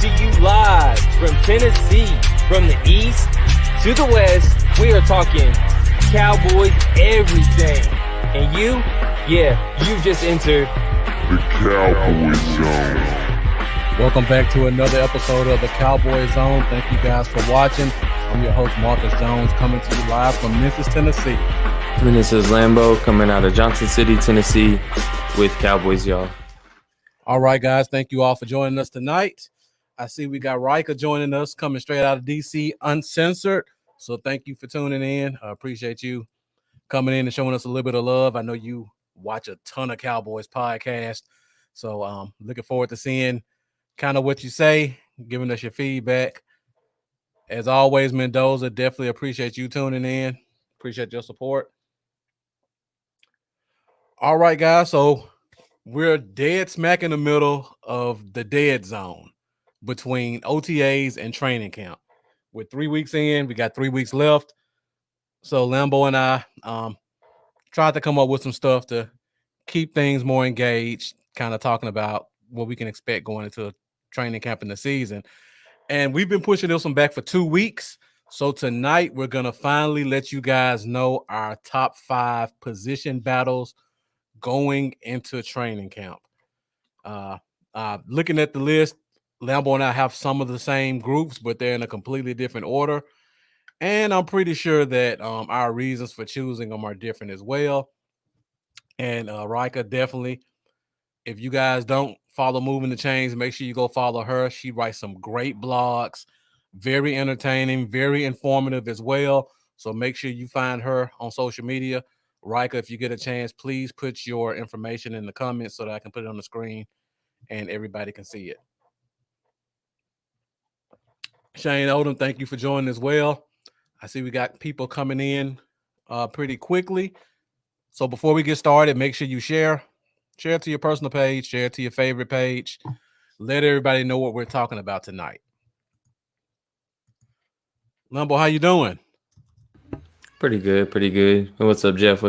to you live from Tennessee, from the east to the west. We are talking Cowboys everything. And you just entered the Cowboy Zone. Welcome back to another episode of the Cowboy Zone. Thank you guys for watching. I'm your host, Marcus Jones, coming to you live from Memphis, Tennessee. And this is Lambo coming out of Johnson City, Tennessee with Cowboys, y'all. All right, guys. Thank you all for joining us tonight. I see we got Rika joining us, coming straight out of D.C. uncensored. So thank you for tuning in. I appreciate you coming in and showing us a little bit of love. I know you watch a ton of Cowboys podcasts. So looking forward to seeing kind of what you say, giving us your feedback. As always, Mendoza, definitely appreciate you tuning in. Appreciate your support. All right, guys. So we're dead smack in the middle of the dead zone between OTAs and training camp. We're 3 weeks in. We got 3 weeks left. So Lambo and I tried to come up with some stuff to keep things more engaged, kind of talking about what we can expect going into training camp in the season. And we've been pushing this one back for 2 weeks. So tonight we're going to finally let you guys know our top 5 position battles going into training camp. Looking at the list, Lambo and I have some of the same groups, but they're in a completely different order. And I'm pretty sure that our reasons for choosing them are different as well. And Rika, definitely, if you guys don't follow Moving the Chains, make sure you go follow her. She writes some great blogs, very entertaining, very informative as well. So make sure you find her on social media. Rika, if you get a chance, please put your information in the comments so that I can put it on the screen and everybody can see it. Shane Odom, thank you for joining as well. I see we got people coming in pretty quickly. So before we get started, make sure you share it to your personal page, share it to your favorite page. Let everybody know what we're talking about tonight. Lambo, how you doing? Pretty good. What's up, Jeff?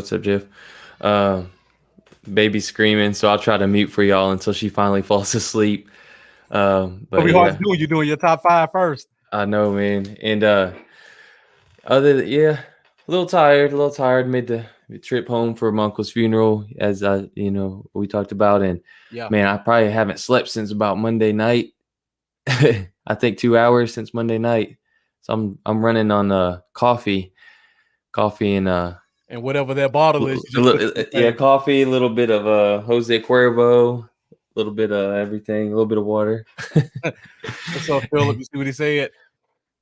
Baby's screaming, so I'll try to mute for y'all until she finally falls asleep. But it'll be hard to do. You're doing your top 5 first. I know, man. And a little tired. Made the trip home for my uncle's funeral, as we talked about. And man, I probably haven't slept since about Monday night. I think 2 hours since Monday night. So I'm running on coffee and whatever that bottle is. Coffee, a little bit of Jose Cuervo, a little bit of everything, a little bit of water. What's up, Philip? You see what he said?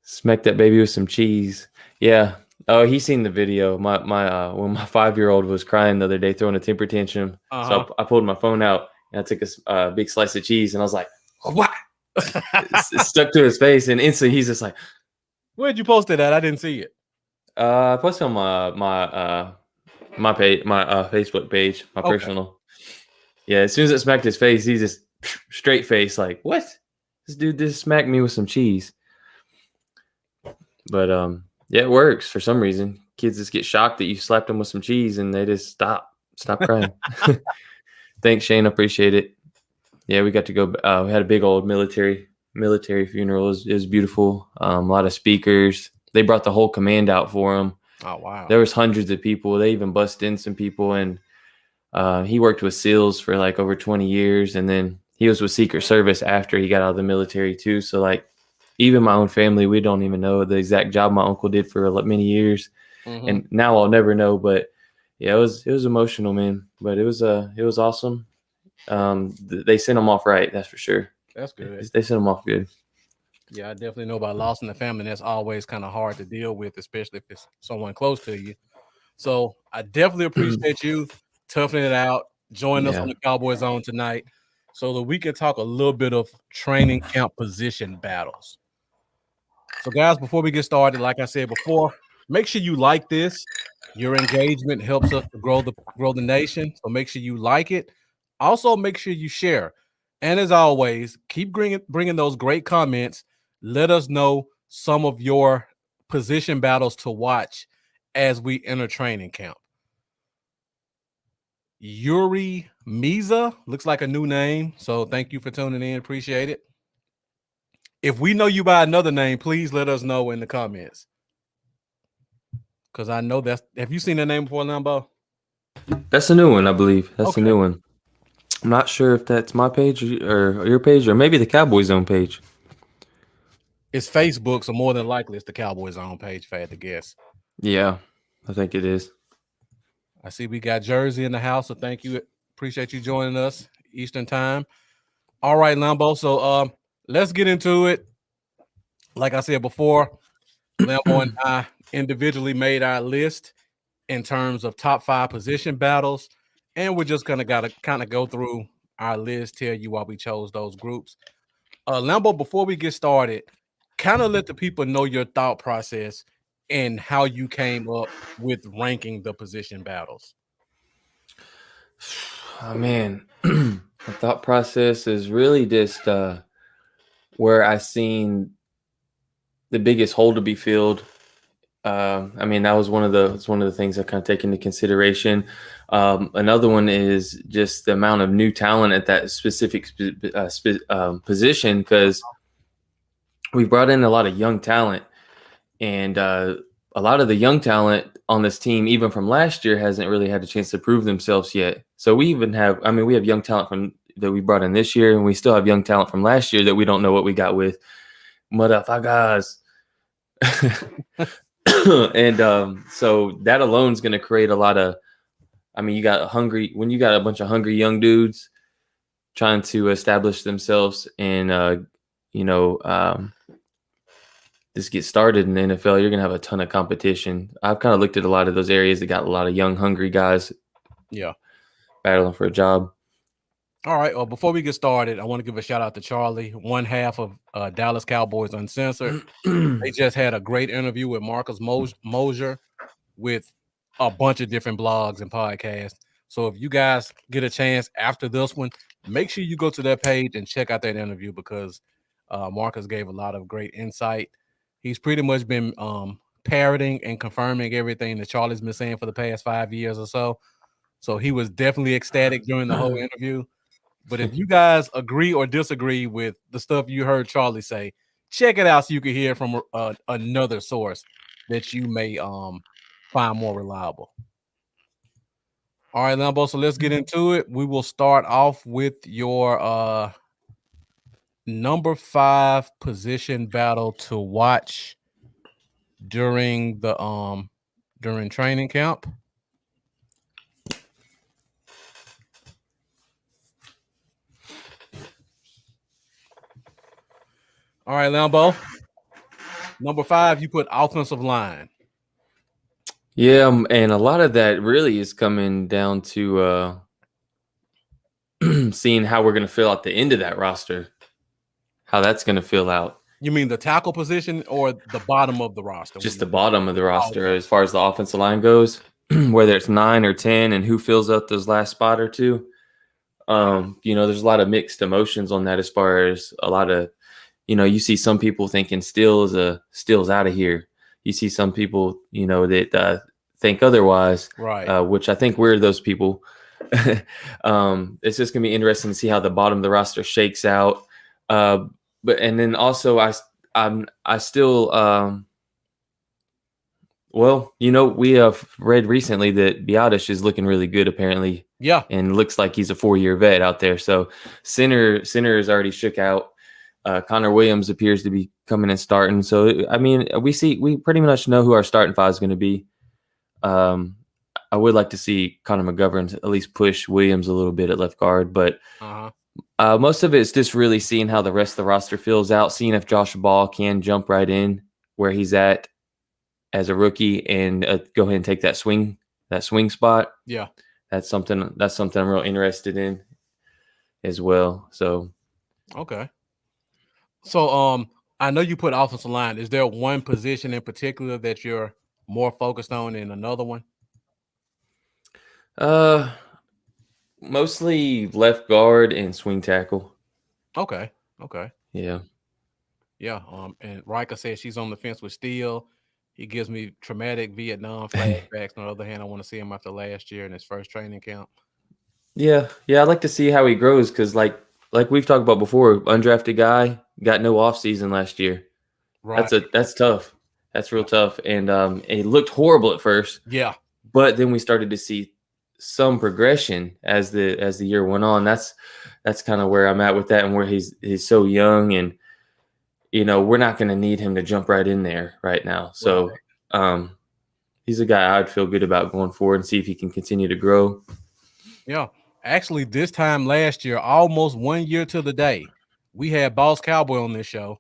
Smack that baby with some cheese. Yeah. Oh, he's seen the video. My when my 5-year-old was crying the other day, throwing a temper tantrum. So I pulled my phone out and I took a big slice of cheese and I was like, "What?" it stuck to his face, and instantly he's just like, "Where'd you post it at? I didn't see it." I posted on my page, my Facebook page, my personal. Yeah, as soon as it smacked his face, he just straight face like, "What? This dude just smacked me with some cheese." But it works for some reason. Kids just get shocked that you slapped them with some cheese and they just stop crying. Thanks, Shane. I appreciate it. Yeah, we got to go. We had a big old military funeral. It was beautiful. A lot of speakers. They brought the whole command out for him. Oh, wow. There was hundreds of people. They even busted in some people. And he worked with SEALs for like over 20 years. And then he was with Secret Service after he got out of the military too. So like even my own family, we don't even know the exact job my uncle did for many years. Mm-hmm. And now I'll never know. But yeah, it was emotional, man. But it was awesome. They sent him off right. That's for sure. That's good. They sent him off good. Yeah, I definitely know about loss in the family. That's always kind of hard to deal with, especially if it's someone close to you. So I definitely appreciate you toughing it out, joining us on the Cowboy Zone tonight so that we can talk a little bit of training camp position battles. So guys, before we get started, like I said before, make sure you like this. Your engagement helps us to grow the nation. So make sure you like it. Also, make sure you share. And as always, keep bringing those great comments. Let us know some of your position battles to watch as we enter training camp. Yuri Miza looks like a new name. So thank you for tuning in. Appreciate it. If we know you by another name, please let us know in the comments. Because I know that's. Have you seen that name before, Lambo? That's a new one, I believe. That's Okay. a new one. I'm not sure if that's my page or your page or maybe the Cowboy Zone page. It's Facebook, so more than likely it's the Cowboys Own page, if I had to guess. Yeah, I think it is. I see we got Jersey in the house, so thank you. Appreciate you joining us Eastern time. All right, Lambo. So let's get into it. Like I said before, Lambo and I individually made our list in terms of top 5 position battles, and we're just gonna gotta kind of go through our list, tell you why we chose those groups. Lambo, before we get started, kind of let the people know your thought process and how you came up with ranking the position battles. Oh man, the thought process is really just where I seen the biggest hole to be filled. I mean, that was one of the things I kind of take into consideration. Another one is just the amount of new talent at that specific position, because we brought in a lot of young talent, and a lot of the young talent on this team, even from last year, hasn't really had a chance to prove themselves yet. So we even have, I mean, we have young talent from that we brought in this year, and we still have young talent from last year that we don't know what we got with. Motherfuckers. And so that alone is going to create a lot of, I mean, you got a bunch of hungry young dudes trying to establish themselves and, just get started in the NFL, you're going to have a ton of competition. I've kind of looked at a lot of those areas that got a lot of young, hungry guys. Yeah. Battling for a job. All right. Well, before we get started, I want to give a shout out to Charlie, one half of Dallas Cowboys Uncensored. They just had a great interview with Marcus Mosier with a bunch of different blogs and podcasts. So if you guys get a chance after this one, make sure you go to that page and check out that interview, because Marcus gave a lot of great insight. He's pretty much been parroting and confirming everything that Charlie's been saying for the past 5 years or so. So he was definitely ecstatic during the whole interview. But if you guys agree or disagree with the stuff you heard Charlie say, check it out so you can hear from another source that you may find more reliable. All right, Lambo, so let's get into it. We will start off with your number 5 position battle to watch during the during training camp. All right, Lambo. Number 5, you put offensive line. Yeah, and a lot of that really is coming down to seeing how we're going to fill out the end of that roster, how that's going to fill out. You mean the tackle position or the bottom of the roster? Just the bottom of the roster, as far as the offensive line goes, whether it's 9 or 10 and who fills up those last spot or two. There's a lot of mixed emotions on that, as far as a lot of, you see some people thinking Steele's out of here. You see some people, that think otherwise, right? Which I think we're those people. It's just gonna be interesting to see how the bottom of the roster shakes out. And then also I still we have read recently that Biotish is looking really good, apparently. Yeah, and looks like he's a 4-year vet out there. So center is already shook out. Connor Williams appears to be coming and starting. So I mean, we pretty much know who our starting 5 is going to be. I would like to see Connor McGovern at least push Williams a little bit at left guard, but most of it is just really seeing how the rest of the roster fills out, seeing if Josh Ball can jump right in where he's at as a rookie and go ahead and take that swing spot. Yeah, that's something I'm real interested in as well. So okay. So I know you put offensive line. Is there one position in particular that you're more focused on than another one? Mostly left guard and swing tackle. Okay. Yeah. And Rika says she's on the fence with Steele. He gives me traumatic Vietnam flashbacks. On the other hand, I want to see him after last year in his first training camp. Yeah. I'd like to see how he grows, because like like we've talked about before, undrafted guy got no offseason last year. Right. That's tough. That's real tough. And it looked horrible at first. Yeah. But then we started to see some progression as the year went on. That's kind of where I'm at with that, and where he's so young, and we're not going to need him to jump right in there right now. So he's a guy I'd feel good about going forward and see if he can continue to grow. Yeah. Actually, this time last year, almost 1 year to the day, we had Boss Cowboy on this show,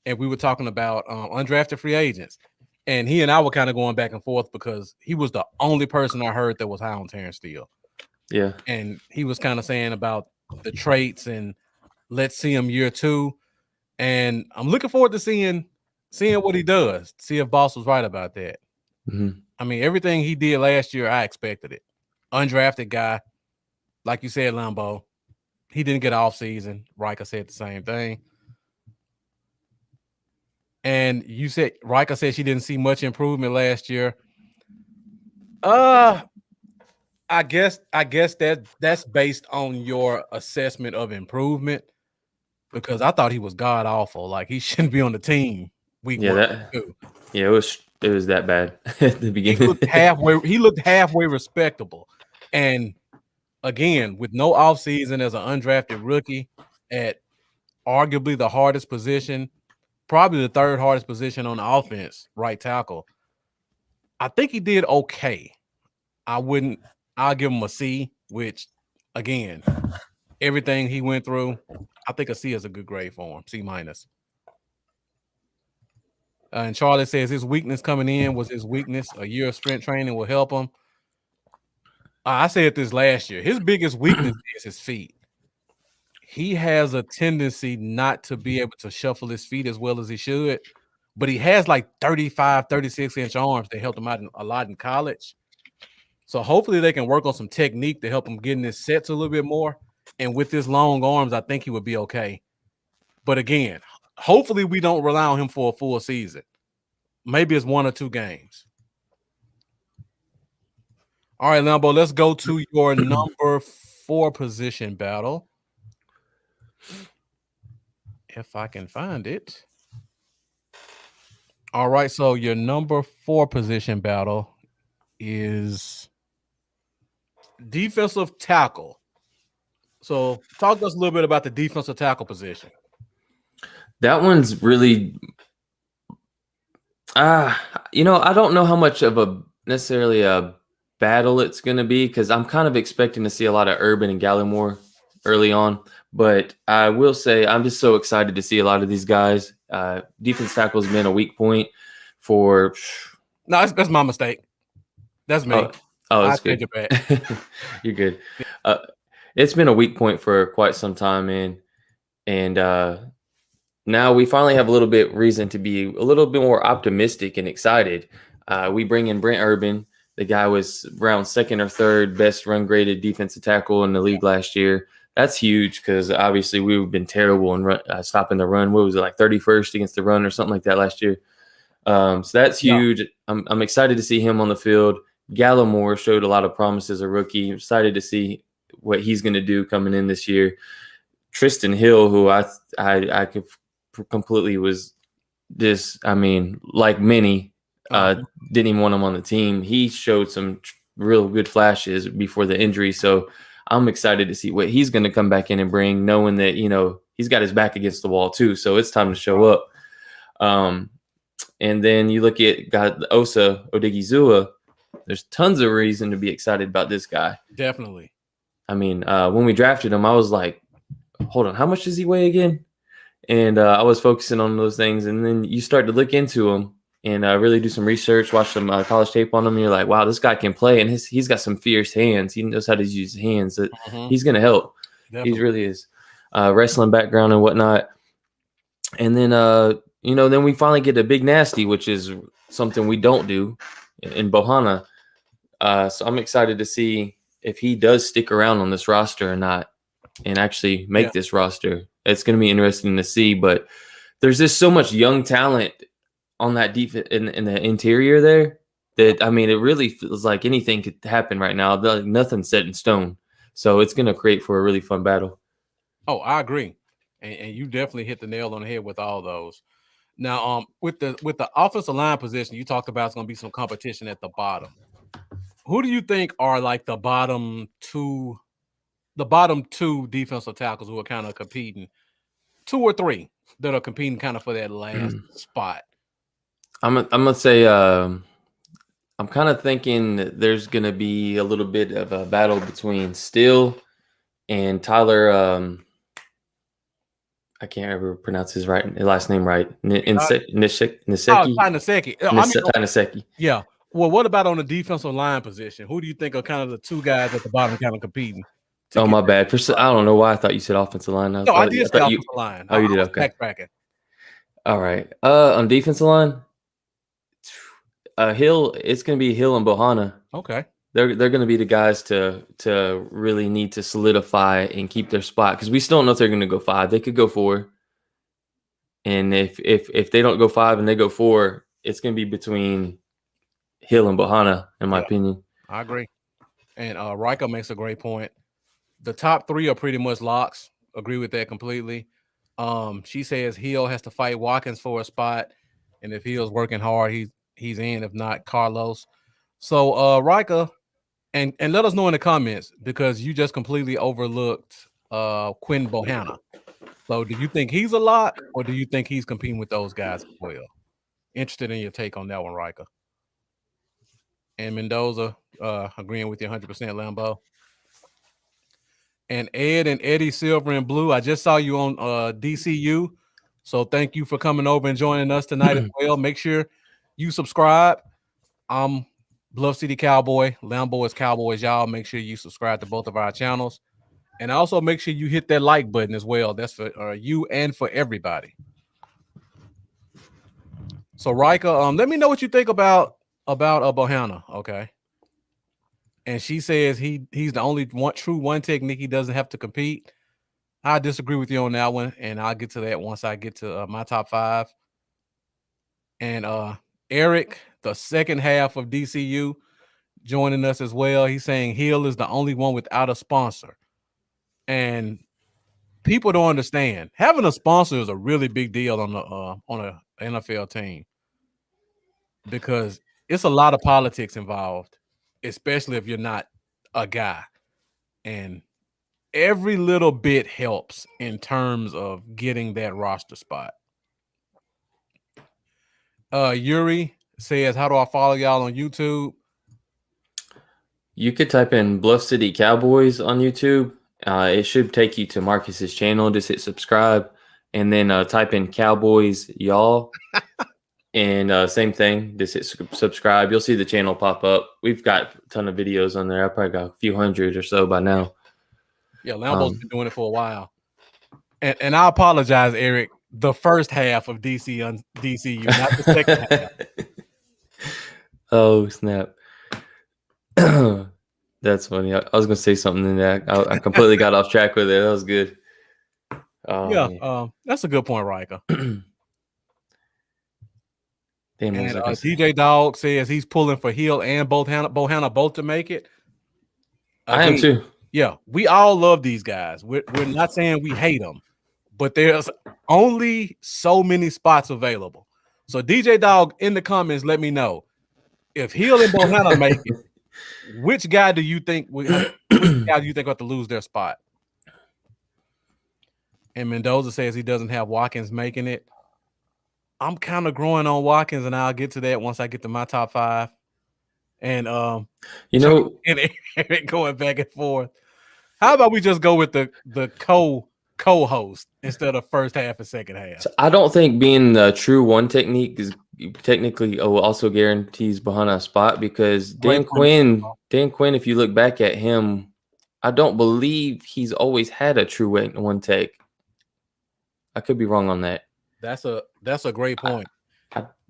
and we were talking about undrafted free agents. And he and I were kind of going back and forth because he was the only person I heard that was high on Terrence Steele. Yeah. And he was kind of saying about the traits and let's see him year 2. And I'm looking forward to seeing what he does, see if Boss was right about that. Mm-hmm. I mean, everything he did last year, I expected it. Undrafted guy. Like you said, Lambo, he didn't get off season. Riker said the same thing. And you said Riker said she didn't see much improvement last year. I guess that's based on your assessment of improvement, because I thought he was god awful. Like, he shouldn't be on the team week 1. It was that bad at the beginning. He looked halfway respectable. And again, with no offseason as an undrafted rookie at arguably the hardest position, probably the 3rd hardest position on the offense, right tackle, I think he did okay. I'll give him a C, which, again, everything he went through, I think a C is a good grade for him, C-. And Charlie says his weakness coming in was his weakness. A year of sprint training will help him. I said this last year. His biggest weakness is his feet. He has a tendency not to be able to shuffle his feet as well as he should, but he has like 35, 36-inch arms that helped him out a lot in college. So hopefully they can work on some technique to help him get in his sets a little bit more. And with his long arms, I think he would be okay. But again, hopefully we don't rely on him for a full season. Maybe it's 1 or 2 games. All right, Lambo, let's go to your number 4 position battle. If I can find it. All right, so your number 4 position battle is defensive tackle. So talk to us a little bit about the defensive tackle position. That one's really I don't know how much of necessarily a battle it's going to be, because I'm kind of expecting to see a lot of Urban and Gallimore early on. But I will say I'm just so excited to see a lot of these guys. Defense tackle has been a weak point for. No, that's my mistake. That's me. That's good. You're good. It's been a weak point for quite some time, man. And now we finally have a little bit reason to be a little bit more optimistic and excited. We bring in Brent Urban. The guy was around 2nd or 3rd best run graded defensive tackle in the league last year. That's huge, because obviously we've been terrible in stopping the run. What was it, like 31st against the run or something like that last year? So that's huge. Yeah. I'm excited to see him on the field. Gallimore showed a lot of promise as a rookie. I'm excited to see what he's going to do coming in this year. Tristan Hill, who I could completely was this. I mean, like many, didn't even want him on the team. He showed some real good flashes before the injury. So I'm excited to see what he's going to come back in and bring, knowing that, he's got his back against the wall too. So it's time to show up. And then you look at Osa Odigizua. There's tons of reason to be excited about this guy. Definitely. I mean, when we drafted him, I was like, hold on, how much does he weigh again? And I was focusing on those things. And then you start to look into him and really do some research, watch some college tape on him. And you're like, wow, this guy can play. And he's got some fierce hands. He knows how to use his hands. He's going to help. Definitely. He really is. Wrestling background and whatnot. And then, then we finally get a big nasty, which is something we don't do in Bohanna. So I'm excited to see if he does stick around on this roster or not and actually make this roster. It's going to be interesting to see, but there's just so much young talent on that defense in the interior there that, I mean, it really feels like anything could happen right now. Nothing's set in stone. So it's going to create for a really fun battle. Oh, I agree, and you definitely hit the nail on the head with all those. Now, with the offensive line position, you talked about it's going to be some competition at the bottom. Who do you think are like the bottom two defensive tackles who are kind of competing, 2 or 3 that are competing kind of for that last spot? I'm gonna say I'm kind of thinking that there's gonna be a little bit of a battle between Steele and Tyler. I can't ever pronounce his last name right. Niseki. Nsekhe. I mean, Niseki. yeah. Well, what about on the defensive line position? Who do you think are kind of the 2 guys at the bottom kind of competing? Oh, my bad. I don't know why I thought you said offensive line. No, I did say offensive line. Oh, you did? Okay. Backtracking. All right. On defensive line, Hill. It's gonna be Hill and Bohanna. Okay. They're gonna be the guys to really need to solidify and keep their spot, because we still don't know if they're gonna go 5. They could go 4. And if they don't go 5 and they go 4, it's gonna be between Hill and Bohanna, in my opinion. I agree. And Riker makes a great point. The top 3 are pretty much locks. Agree with that completely. She says Hill has to fight Watkins for a spot, and if Hill's working hard, he's in. If not, Carlos. So Riker, and let us know in the comments, because you just completely overlooked Quinn Bohanna. So do you think he's a lock, or do you think he's competing with those guys as well? Interested in your take on that one, Riker. And Mendoza, agreeing with you 100%, Lambo. And Ed and Eddie Silver and Blue, I just saw you on DCU. So thank you for coming over and joining us tonight as well. Make sure you subscribe. I'm Bluff City Cowboy. Lambo is Cowboys, y'all. Make sure you subscribe to both of our channels. And also make sure you hit that like button as well. That's for you and for everybody. So Riker, let me know what you think about Bohanna, okay? And she says he's the only true one technique. He doesn't have to compete. I disagree with you on that one, and I'll get to that once I get to my top 5. And Eric, the second half of DCU, joining us as well. He's saying Hill is the only one without a sponsor. And people don't understand. Having a sponsor is a really big deal on a NFL team, because it's a lot of politics involved, especially if you're not a guy. And every little bit helps in terms of getting that roster spot. Yuri says, how do I follow y'all on YouTube? You could type in Bluff City Cowboys on YouTube. It should take you to Marcus's channel. Just hit subscribe, and then type in Cowboys y'all. And same thing, just hit subscribe. You'll see the channel pop up. We've got a ton of videos on there. I probably got a few hundred or so by now. Yeah, Lambo's been doing it for a while. And I apologize, Eric. The first half of DCU, not the second half. Oh, snap. That's funny. I was going to say something in that. I completely got off track with it. That was good. That's a good point, Riker. Damn, and DJ Dog says he's pulling for Hill and Bohanna both to make it. I am too. Yeah, we all love these guys. We're not saying we hate them, but there's only so many spots available. So DJ Dog, in the comments, let me know if Hill and Bohanna make it. Which guy do you think have to lose their spot? And Mendoza says he doesn't have Watkins making it. I'm kind of growing on Watkins, and I'll get to that once I get to my top 5. And and Eric going back and forth. How about we just go with the co-host instead of first half and second half? So I don't think being the true one technique is technically also guarantees Bohanna a spot, because Dan Quinn, if you look back at him, I don't believe he's always had a true one take. I could be wrong on that. That's a great point.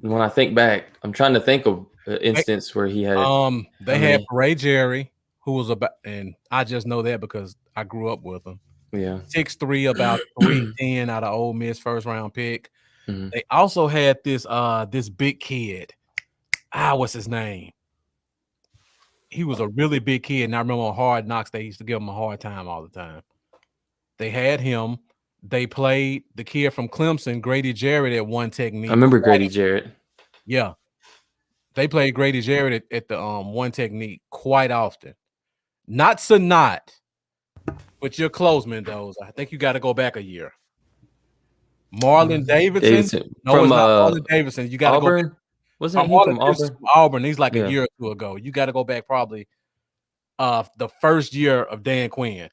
When I think back, I'm trying to think of an instance where he had. They had Ray Jerry, who was about, and I just know that because I grew up with him. Yeah, 6'3", about 310 out of Ole Miss, first round pick. Mm-hmm. They also had this big kid. What's his name? He was a really big kid, and I remember on Hard Knocks they used to give him a hard time all the time. They had him. They played the kid from Clemson, Grady Jarrett, at one technique. I remember Grady Jarrett. Yeah. They played Grady Jarrett at the one technique quite often. Not Sanat, but you're close, Mendoza. I think you got to go back a year. Marlon Davidson? No, from it's not Marlon Davidson. You got to go Auburn. back. Wasn't he from Auburn? From Auburn. He's like Yeah. a year or two ago. You got to go back probably the first year of Dan Quinn.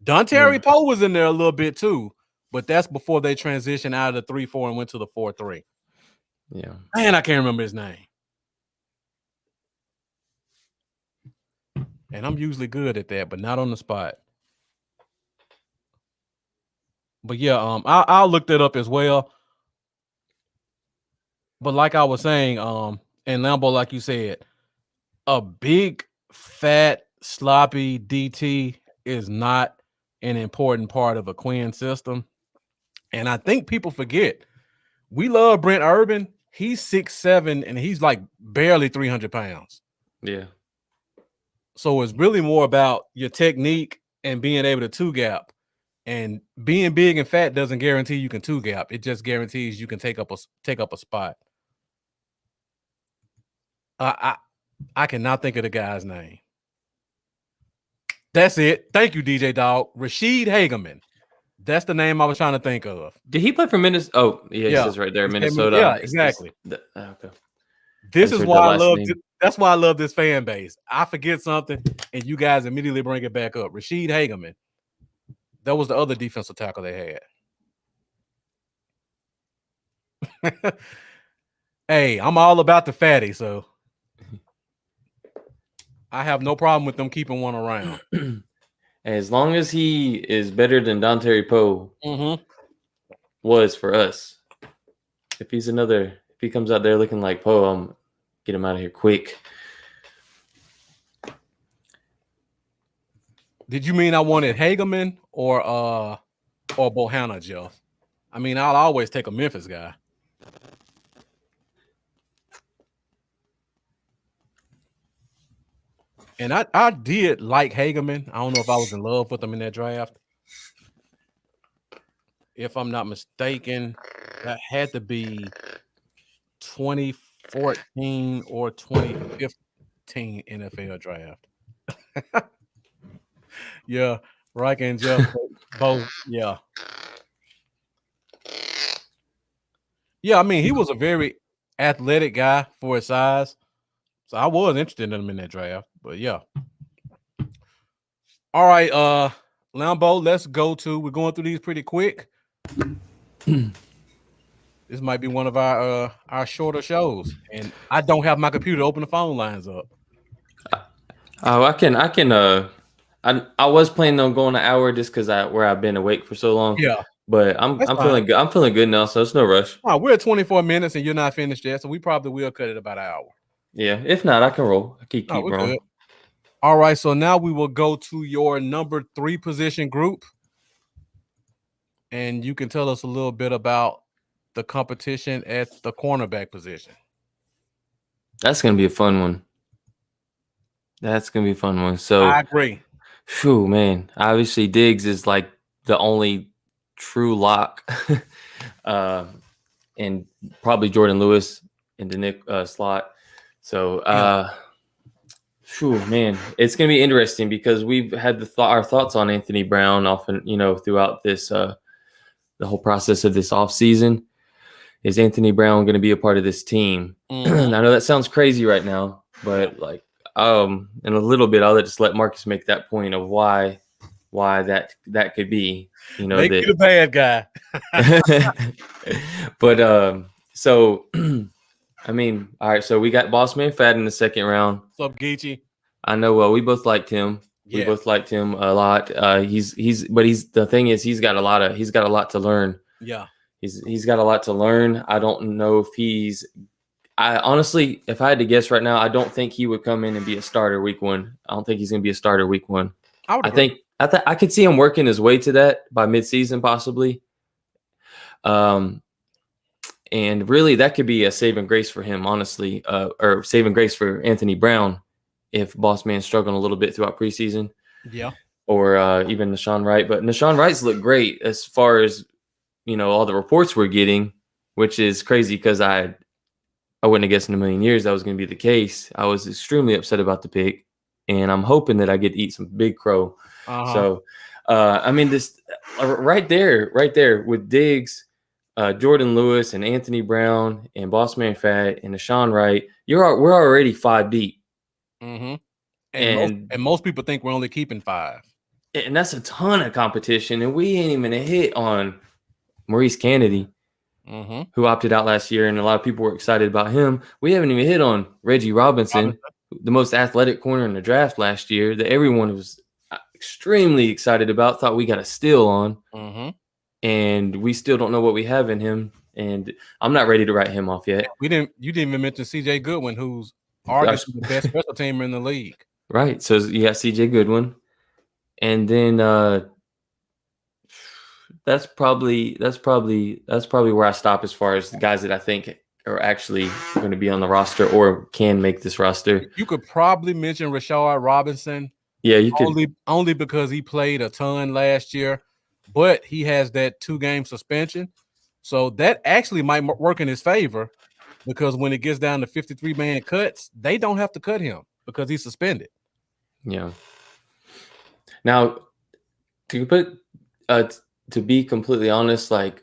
Dontari Poe was in there a little bit too, but that's before they transitioned out of the 3-4 and went to the 4-3. Yeah. Man, I can't remember his name. And I'm usually good at that, but not on the spot. But yeah, I'll look that up as well. But like I was saying, and Lambo, like you said, a big, fat, sloppy DT is not an important part of a Quinn system. And I think people forget, we love Brent Urban. He's 6'7", and he's like barely 300 pounds. Yeah. So it's really more about your technique and being able to two gap. And being big and fat doesn't guarantee you can two gap. It just guarantees you can take up a spot. I cannot think of the guy's name. That's it. Thank you, DJ Dog. Rashid Hageman. That's the name I was trying to think of. Did he play for Minnesota? Oh, yeah, it says right there, Minnesota. Yeah, exactly. Okay. This is why I love. That's why I love this fan base. I forget something, and you guys immediately bring it back up. Rashid Hageman. That was the other defensive tackle they had. Hey, I'm all about the fatty, so I have no problem with them keeping one around. As long as he is better than Dontari Poe was for us. If he comes out there looking like Poe, get him out of here quick. Did you mean I wanted Hageman or Bohanna, Jeff? I mean, I'll always take a Memphis guy. And I did like Hageman. I don't know if I was in love with him in that draft. If I'm not mistaken, that had to be 2014 or 2015 NFL draft. Yeah, Riker and Jeff both. Yeah. Yeah, I mean, he was a very athletic guy for his size. So I was interested in him in that draft. But yeah. All right, Lambo, let's go to. We're going through these pretty quick. This might be one of our shorter shows, and I don't have my computer to open the phone lines up. I was planning on going an hour just because I've been awake for so long. Yeah, but I'm feeling good. I'm feeling good now, so it's no rush. Oh, we're at 24 minutes, and you're not finished yet, so we probably will cut it about an hour. Yeah, if not, I can roll. I keep rolling. Good. All right, so now we will go to your number 3 position group, and you can tell us a little bit about the competition at the cornerback position. That's gonna be a fun one. So I agree. Phew, man. Obviously, Diggs is like the only true lock, and probably Jordan Lewis in the Nick slot. So, phew, man, it's gonna be interesting because we've had our thoughts on Anthony Brown often, throughout this the whole process of this offseason. Is Anthony Brown going to be a part of this team? I know that sounds crazy right now, but in a little bit, I'll just let Marcus make that point of why that could be. Make you the bad guy. But so I mean, all right. So we got Boss Man Fat in the second round. What's up, Geechee? I know. Well, we both liked him. Yeah. We both liked him a lot. But the thing is, he's got a lot to learn. Yeah. He's got a lot to learn. I don't know if I honestly, if I had to guess right now, I don't think he would come in and be a starter week 1. I don't think he's going to be a starter week 1. I could see him working his way to that by midseason possibly. And really that could be a saving grace for him, honestly, or saving grace for Anthony Brown if Boss Man's struggling a little bit throughout preseason. Yeah. or even Nashawn Wright. But Nashawn Wright's looked great as far as, all the reports we're getting, which is crazy because I wouldn't have guessed in a million years that was going to be the case. I was extremely upset about the pick, and I'm hoping that I get to eat some big crow. So, this right there with Diggs, Jordan Lewis, and Anthony Brown, and Bossman Fat, and Nashawn Wright, we're already 5 deep. Mm-hmm. And most people think we're only keeping 5. And that's a ton of competition, and we ain't even a hit on Maurice Kennedy, who opted out last year, and a lot of people were excited about him. We haven't even hit on Reggie Robinson, the most athletic corner in the draft last year that everyone was extremely excited about, thought we got a steal on, and we still don't know what we have in him, and I'm not ready to write him off yet. You didn't even mention C.J. Goodwin, who's arguably the best special teamer in the league. Right, so you got C.J. Goodwin, and then that's probably where I stop as far as the guys that I think are actually going to be on the roster or can make this roster. You could probably mention Rashard Robinson. Yeah, you could. Only because he played a ton last year, but he has that 2-game suspension. So that actually might work in his favor, because when it gets down to 53-man cuts, they don't have to cut him because he's suspended. Yeah. Now, to be completely honest, like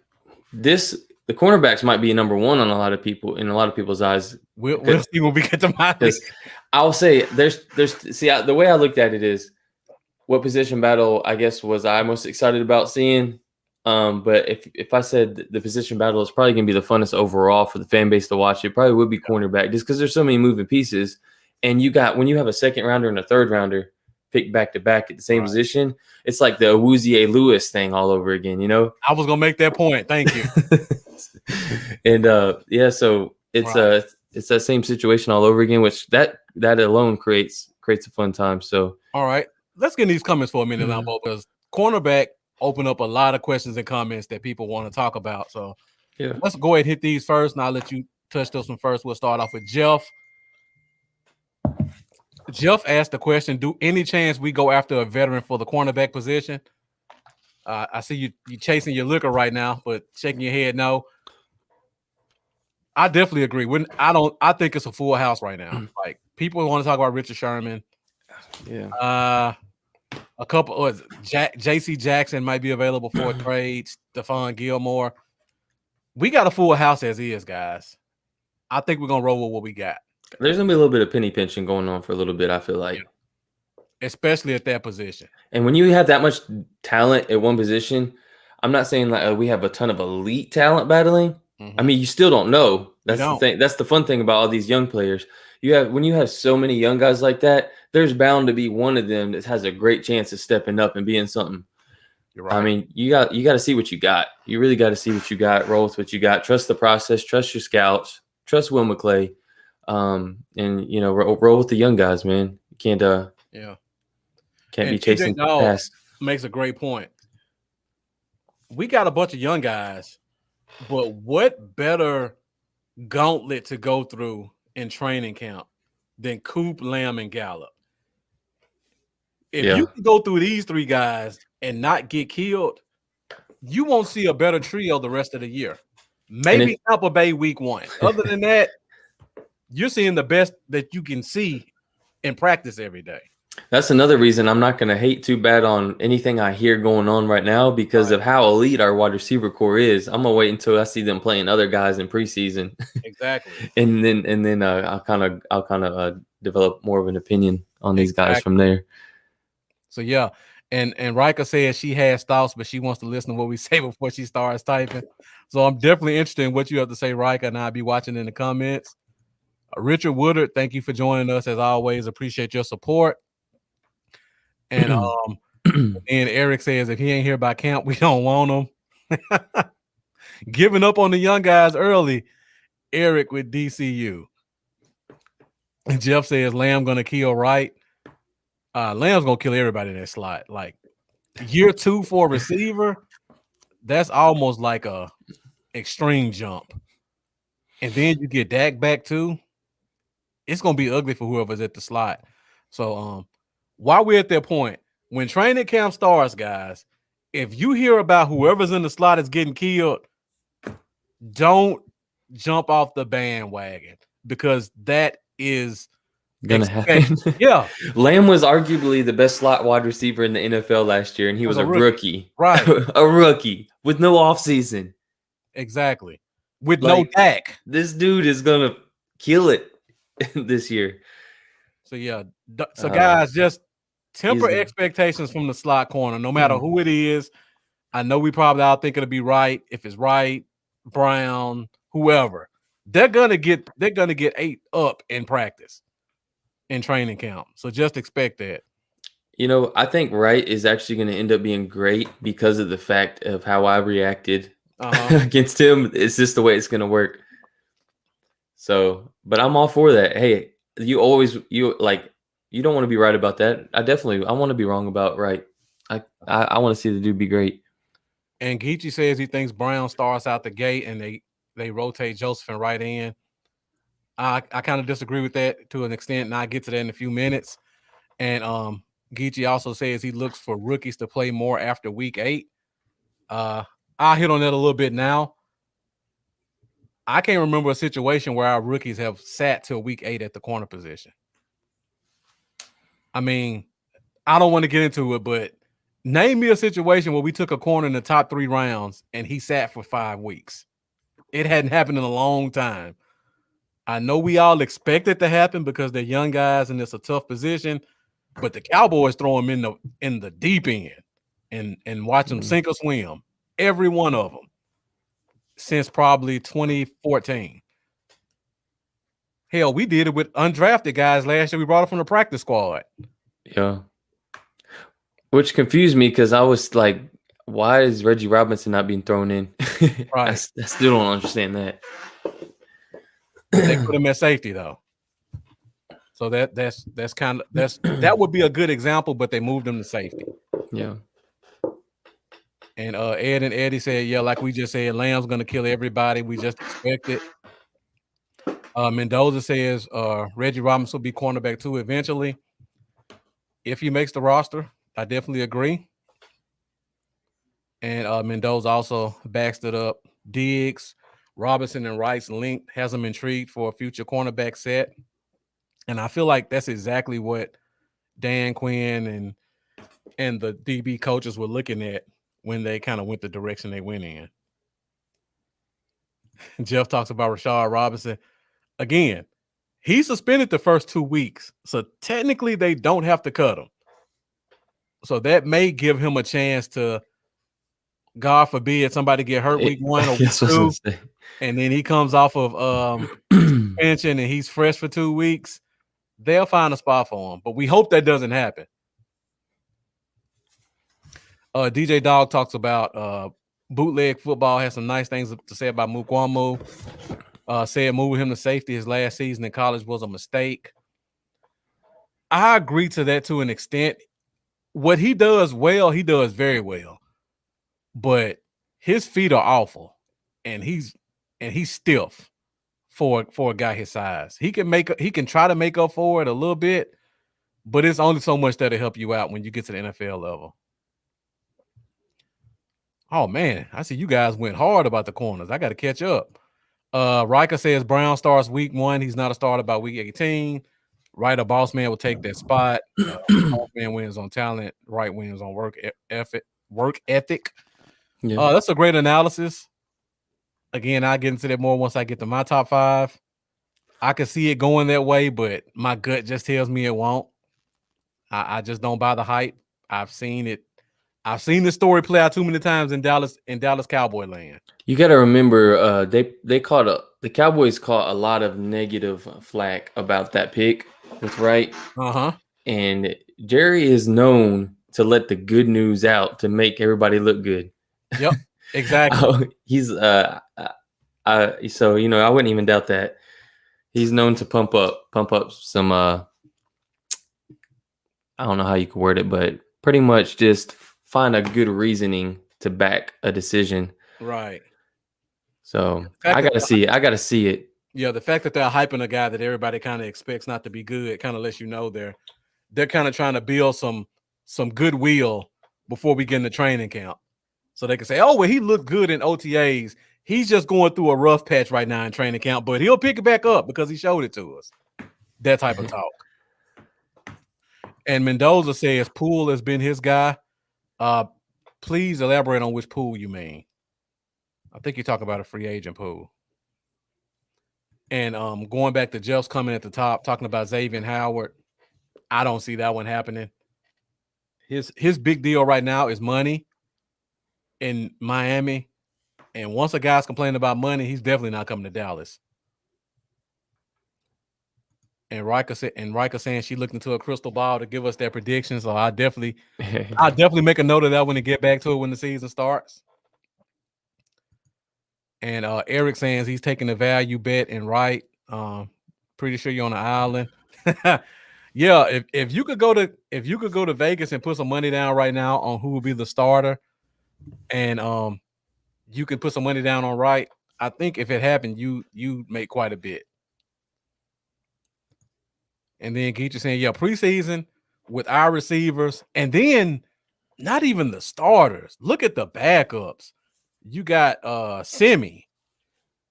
the cornerbacks might be number one on a lot of people's eyes. We'll see when we get to my list. I'll say the way I looked at it is, what position battle I guess was I most excited about seeing. But if I said the position battle is probably going to be the funnest overall for the fan base to watch, it probably would be cornerback, just because there's so many moving pieces. And when you have a second rounder and a third rounder picked back to back at the same position, it's like the Awuzie Lewis thing all over again, I was gonna make that point. Thank you. And so it's that same situation all over again, which that alone creates a fun time. So all right, let's get in these comments for a minute, Lambo, because cornerback open up a lot of questions and comments that people want to talk about. So let's go ahead and hit these first, and I'll let you touch those one first. We'll start off with Jeff. Jeff asked the question, do any chance we go after a veteran for the cornerback position? I see you chasing your liquor right now, but shaking your head no. I definitely agree. I think it's a full house right now. Like, people want to talk about Richard Sherman. Yeah. A couple J.C. Jackson might be available for a trade. Stephon Gilmore. We got a full house as is, guys. I think we're gonna roll with what we got. There's gonna be a little bit of penny pinching going on for a little bit, I feel like. Especially at that position. And when you have that much talent at one position, I'm not saying like we have a ton of elite talent battling. I mean, you still don't know. That's the thing. That's the fun thing about all these young players. When you have so many young guys like that, there's bound to be one of them that has a great chance of stepping up and being something. You're right. I mean, you got to see what you got. You really got to see what you got. Roll with what you got. Trust the process. Trust your scouts. Trust Will McClay. And roll with the young guys, man. You can't be chasing past. Makes a great point. We got a bunch of young guys, but what better gauntlet to go through in training camp than Coop, Lamb, and Gallup? If you can go through these 3 guys and not get killed, you won't see a better trio the rest of the year. Maybe Tampa Bay week 1. Other than that, you're seeing the best that you can see in practice every day. That's another reason I'm not going to hate too bad on anything I hear going on right now, because of how elite our wide receiver core is. I'm gonna wait until I see them playing other guys in preseason. Exactly. and then I'll kind of develop more of an opinion on these guys from there. So yeah, and Rika says she has thoughts, but she wants to listen to what we say before she starts typing. So I'm definitely interested in what you have to say, Rika, and I'll be watching in the comments. Richard Woodard, thank you for joining us as always. Appreciate your support. And and Eric says if he ain't here by camp, we don't want him. Giving up on the young guys early. Eric with DCU. And Jeff says Lamb gonna kill Wright. Lamb's gonna kill everybody in that slot. Like, year 2 for a receiver, that's almost like a extreme jump. And then you get Dak back too. It's gonna be ugly for whoever's at the slot. So while we're at that point, when training camp starts, guys, if you hear about whoever's in the slot is getting killed, don't jump off the bandwagon because that is Gonna happen. Yeah. Lamb was arguably the best slot wide receiver in the NFL last year, and he was a rookie. Right. A rookie with no offseason. Exactly. With no Dak. This dude is gonna kill it this year. So yeah. So guys, just temper expectations from the slot corner, no matter who it is. I know we probably all think it'll be right. If it's right, Brown, whoever, they're gonna get 8 up in practice in training camp. So just expect that. You know, I think Wright is actually going to end up being great because of the fact of how I reacted against him. It's just the way it's going to work. So, but I'm all for that. Hey, you don't want to be right about that. I want to be wrong about Wright. I want to see the dude be great. And Geechee says he thinks Brown starts out the gate and they rotate Joseph and Wright in. I kind of disagree with that to an extent, and I'll get to that in a few minutes. And Geechee also says he looks for rookies to play more after week 8. I'll hit on that a little bit now. I can't remember a situation where our rookies have sat till week 8 at the corner position. I mean, I don't want to get into it, but name me a situation where we took a corner in the top 3 rounds and he sat for 5 weeks. It hadn't happened in a long time. I know we all expect it to happen because they're young guys and it's a tough position, but the Cowboys throw them in the deep end and watch them sink or swim. Every one of them since probably 2014. Hell, we did it with undrafted guys last year. We brought it from the practice squad. Yeah. Which confused me because I was like, why is Reggie Robinson not being thrown in? Right. I still don't understand that. They put him at safety though. So that would be a good example, but they moved him to safety. Yeah. And Ed and Eddie said, yeah, like we just said, Lamb's gonna kill everybody. We just expect it. Mendoza says Reggie Robinson will be cornerback too eventually. If he makes the roster, I definitely agree. And Mendoza also backs it up. Diggs, Robinson, and Wright's link has him intrigued for a future cornerback set. And I feel like that's exactly what Dan Quinn and the DB coaches were looking at when they kind of went the direction they went in. Jeff talks about Rashard Robinson. Again, he suspended the first 2 weeks. So technically they don't have to cut him. So that may give him a chance to, God forbid, somebody get hurt week 1 or week 2, and then he comes off of suspension and he's fresh for 2 weeks. They'll find a spot for him, but we hope that doesn't happen. DJ Dog talks about bootleg football, has some nice things to say about Mukwamu. Said moving him to safety his last season in college was a mistake. I agree to that to an extent. What he does well, he does very well. But his feet are awful, and he's stiff for a guy his size. He can try to make up for it a little bit, but it's only so much that'll help you out when you get to the NFL level. Oh man, I see you guys went hard about the corners. I got to catch up. Riker says Brown starts week 1. He's not a starter by week 18. Right, a boss man will take that spot. Boss man wins on talent. Right wins on work ethic. Yeah. That's a great analysis. Again, I'll get into that more once I get to my top 5. I can see it going that way, but my gut just tells me it won't. I just don't buy the hype. I've seen it. I've seen the story play out too many times in Dallas Cowboy land. You got to remember, the Cowboys caught a lot of negative flack about that pick with Wright. And Jerry is known to let the good news out to make everybody look good. Yep, exactly. He's so I wouldn't even doubt that. He's known to pump up some I don't know how you could word it, but pretty much just find a good reasoning to back a decision. Right. So I gotta see it. Yeah, the fact that they're hyping a guy that everybody kind of expects not to be good kind of lets you know they're kind of trying to build some some goodwill before we get in the training camp. So they can say, oh, well, he looked good in OTAs. He's just going through a rough patch right now in training camp, but he'll pick it back up because he showed it to us. That type of talk. And Mendoza says Poole has been his guy. Please elaborate on which Poole you mean. I think you talk about a free agent Poole. And going back to Jeff's comment at the top, talking about Xavier Howard, I don't see that one happening. His big deal right now is money in Miami. And once a guy's complaining about money, he's definitely not coming to Dallas. And Rika saying she looked into a crystal ball to give us that prediction. So I'll definitely make a note of that when they get back to it when the season starts. And Eric saying he's taking the value bet and right. Pretty sure you're on the island. Yeah, if you could go to Vegas and put some money down right now on who will be the starter, and you can put some money down on right, I think if it happened, you make quite a bit. And then Geach saying, yeah, preseason with our receivers, and then not even the starters. Look at the backups. You got Semi,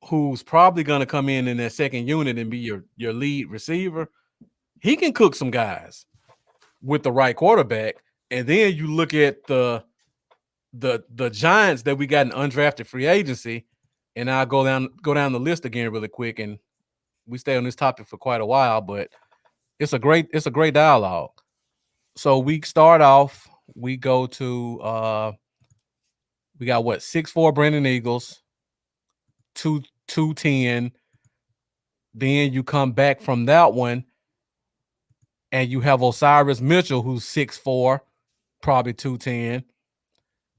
who's probably going to come in that second unit and be your lead receiver. He can cook some guys with the right quarterback. And then you look at the Giants that we got in undrafted free agency, and I'll go down the list again really quick, and we stay on this topic for quite a while, but it's a great dialogue. So we start off, we go to we got 6'4" Brandon Eagles, 210. Then you come back from that one, and you have Osiris Mitchell, who's 6'4", probably 210.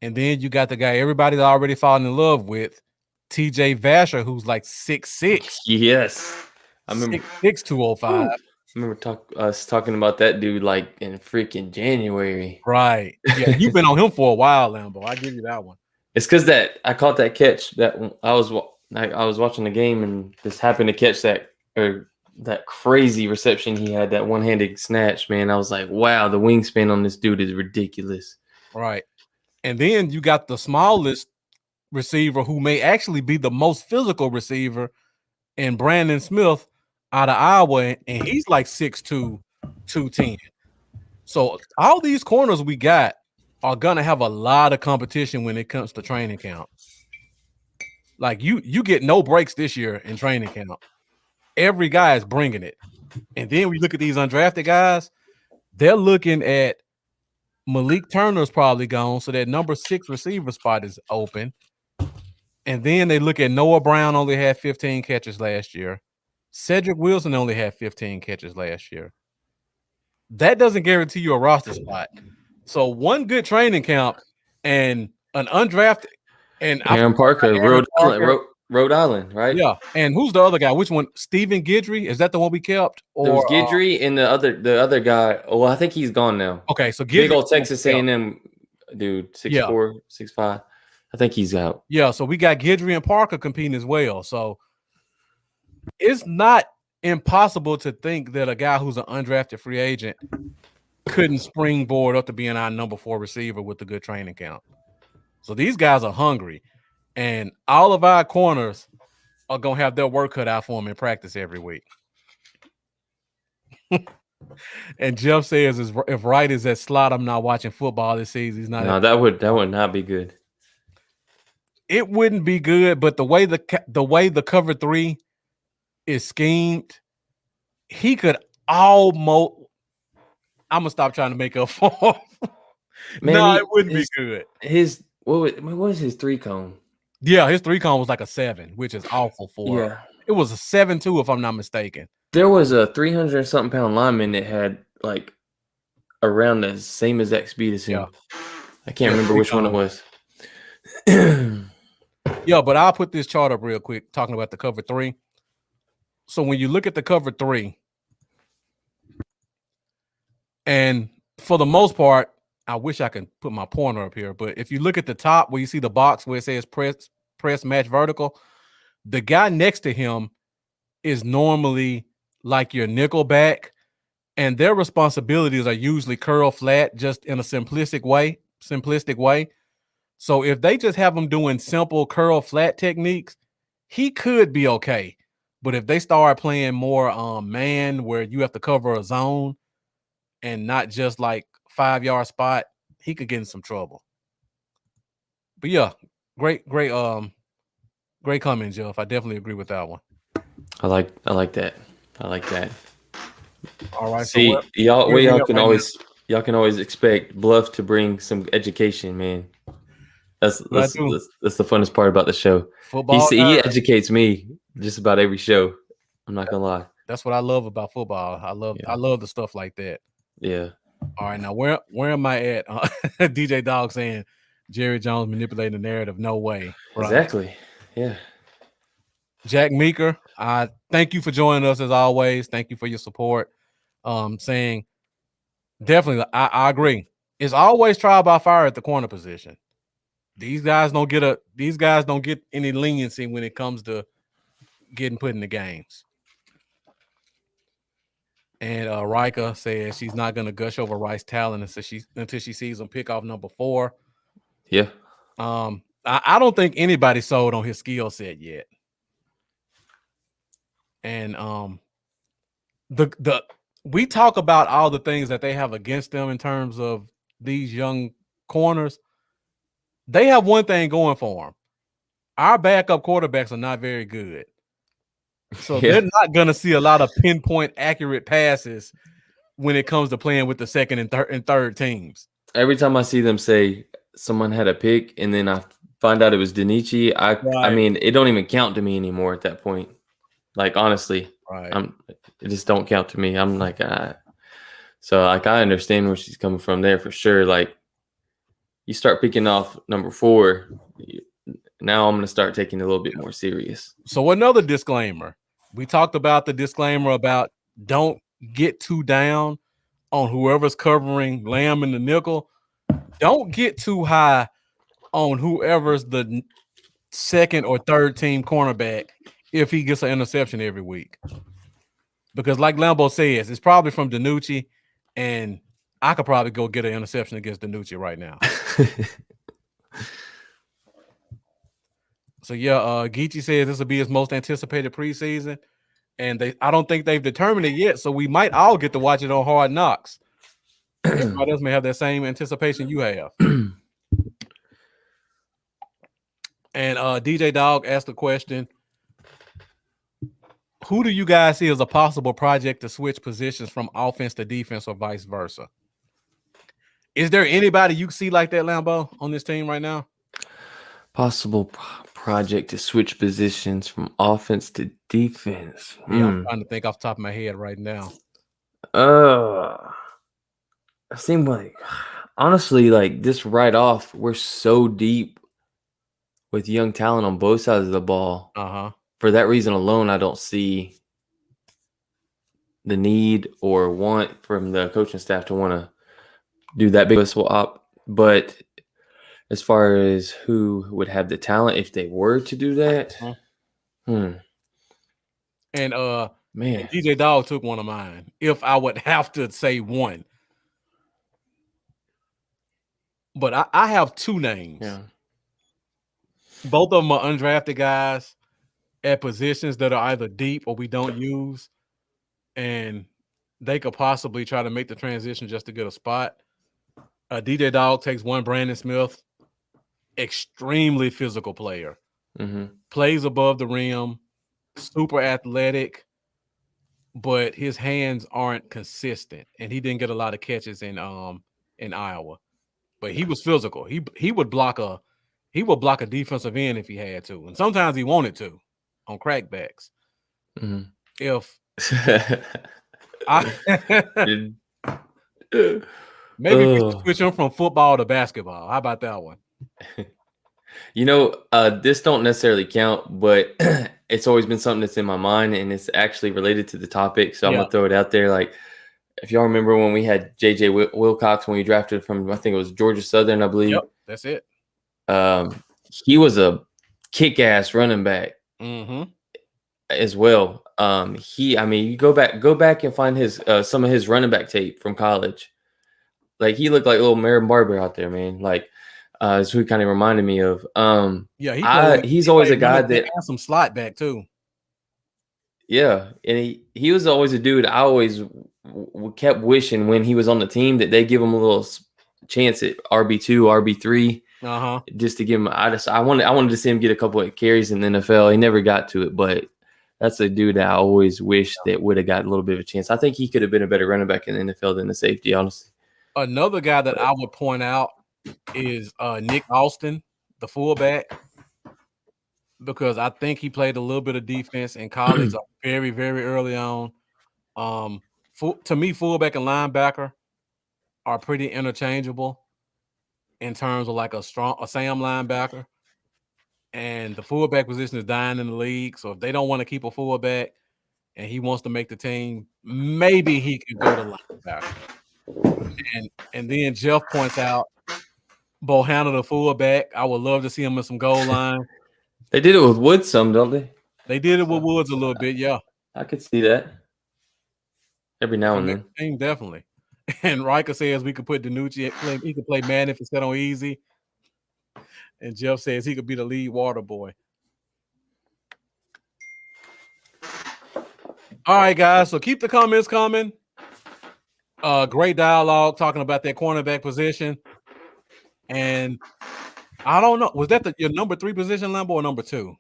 And then you got the guy everybody's already fallen in love with, TJ Vasher, who's like 6'6". Yes. I remember 6'6", 205. I remember us talking about that dude like in freaking January. Right. Yeah, you've been on him for a while, Lambo. I give you that one. It's because I caught that catch that I was watching the game and just happened to catch that crazy reception he had, that one-handed snatch, man. I was like, wow, the wingspan on this dude is ridiculous. Right. And then you got the smallest receiver who may actually be the most physical receiver in Brandon Smith out of Iowa, and he's like 6'2", 210. So all these corners we got are going to have a lot of competition when it comes to training camp. Like you get no breaks this year in training camp. Every guy is bringing it. And then we look at these undrafted guys, they're looking at Malik Turner's probably gone, so that number 6 receiver spot is open. And then they look at Noah Brown, only had 15 catches last year. Cedric Wilson only had 15 catches last year. That doesn't guarantee you a roster spot. So one good training camp and an undrafted and Aaron Parker, Rhode Island, right? Yeah. And who's the other guy? Which one? Stephen Guidry? Is that the one we kept? Or there was Guidry and the other guy. Oh, I think he's gone now. Okay, so Guidry, big old Texas A&M dude, 6'4", 6'5". I think he's out. Yeah, so we got Guidry and Parker competing as well. So it's not impossible to think that a guy who's an undrafted free agent couldn't springboard up to being our number 4 receiver with a good training camp. So these guys are hungry, and all of our corners are going to have their work cut out for them in practice every week. And Jeff says, if Wright is at slot, I'm not watching football this season. He's not. No, that would not be good. It wouldn't be good, but the way the cover 3 is schemed, he could almost. I'm gonna stop trying to make up for him. No, it wouldn't be good. What was his 3 cone? Yeah, his 3 cone was like a 7, which is awful for him. It was a 7-2, if I'm not mistaken. There was a 300-something pound lineman that had like around the same exact speed as him. Yeah. I can't remember which one it was. Yeah, but I'll put this chart up real quick talking about the cover 3. So when you look at the cover 3, and for the most part, I wish I could put my pointer up here, but if you look at the top where you see the box where it says press match vertical, the guy next to him is normally like your nickel back, and their responsibilities are usually curl flat, just in a simplistic way. So if they just have him doing simple curl flat techniques, he could be okay. But if they start playing more man, where you have to cover a zone and not just like 5-yard spot, he could get in some trouble. But yeah, great comment, Jeff. I definitely agree with that one. I like that. I like that. All right. See, So y'all can always expect Bluff to bring some education, man. That's the funnest part about the show. Football. He educates me just about every show. I'm not gonna lie. That's what I love about football. I love the stuff like that. Yeah. All right, now where am I at? DJ Dog saying Jerry Jones manipulating the narrative. No way. Right. Exactly. Yeah. Jack Meeker, I thank you for joining us as always. Thank you for your support. Saying definitely, I agree. It's always trial by fire at the corner position. These guys don't get any leniency when it comes to getting put in the games. And Rika says she's not going to gush over Rice's talent until she sees him pick off number 4. Yeah. I don't think anybody sold on his skill set yet. And we talk about all the things that they have against them in terms of these young corners. They have one thing going for them. Our backup quarterbacks are not very good. So they're not going to see a lot of pinpoint accurate passes when it comes to playing with the second and third teams. Every time I see them say someone had a pick and then I find out it was Danichi, I mean, it don't even count to me anymore at that point. Like, honestly, it just don't count to me. I'm like, so like, I understand where she's coming from there for sure. Like, you start picking off number 4, now I'm going to start taking it a little bit more serious. So another disclaimer. We talked about the disclaimer about don't get too down on whoever's covering Lamb in the nickel. Don't get too high on whoever's the second or third team cornerback if he gets an interception every week. Because like Lambo says, it's probably from DiNucci, and I could probably go get an interception against DiNucci right now. So yeah, Geechee says this will be his most anticipated preseason, and I don't think they've determined it yet. So we might all get to watch it on Hard Knocks. Everybody else may have that same anticipation you have. And DJ Dog asked the question: who do you guys see as a possible project to switch positions from offense to defense, or vice versa? Is there anybody you see like that, Lambo, on this team right now? Possible project to switch positions from offense to defense. Yeah, I'm trying to think off the top of my head right now. It seemed like, honestly, like this right off, we're so deep with young talent on both sides of the ball. For that reason alone, I don't see the need or want from the coaching staff to want to do that big of a swap. But as far as who would have the talent if they were to do that, And man, DJ Dog took one of mine. If I would have to say one, but I have 2 names. Yeah. Both of them are undrafted guys at positions that are either deep or we don't use, and they could possibly try to make the transition just to get a spot. DJ Dog takes one, Brandon Smith, extremely physical player, plays above the rim, super athletic, but his hands aren't consistent, and he didn't get a lot of catches in Iowa. But he was physical. He would block a defensive end if he had to, and sometimes he wanted to on crackbacks. If maybe we should switch him from football to basketball. How about that one? This don't necessarily count, but it's always been something that's in my mind, and it's actually related to the topic. So I'm gonna throw it out there. Like, if y'all remember when we had JJ Wilcox when we drafted from, I think it was Georgia Southern, I believe. Yep, that's it. He was a kick-ass running back. as well. I mean, you go back and find his some of his running back tape from college. Like he looked like little Marion Barber out there, man. Like that's who he kind of reminded me of. Yeah, He's he always a played guy running back that and some slot back too. yeah, and he was always a dude I always kept wishing when he was on the team that they give him a little chance at RB2, RB3. Uh-huh. Just to give him, I wanted to see him get a couple of carries in the NFL. He never got to it, but that's a dude that I always wish that would have got a little bit of a chance. I think he could have been a better running back in the NFL than the safety, honestly. Another guy that I would point out is Nick Austin, the fullback, because I think he played a little bit of defense in college very, very early on. To me, fullback and linebacker are pretty interchangeable in terms of like a Sam linebacker. And the fullback position is dying in the league. So if they don't want to keep a fullback and he wants to make the team, maybe he could go to linebacker. And then Jeff points out Bohanna, the fullback. I would love to see him in some goal line. They did it with Woods some, don't they? They did it with Woods a little bit, yeah. I could see that every now and then. Team, definitely. And Riker says we could put Danucci. He could play man if it's set on easy. And Jeff says he could be the lead water boy. All right, guys. So keep the comments coming. Great dialogue talking about that cornerback position. And I don't know. Was that your number 3 position, Lambo, or number 2?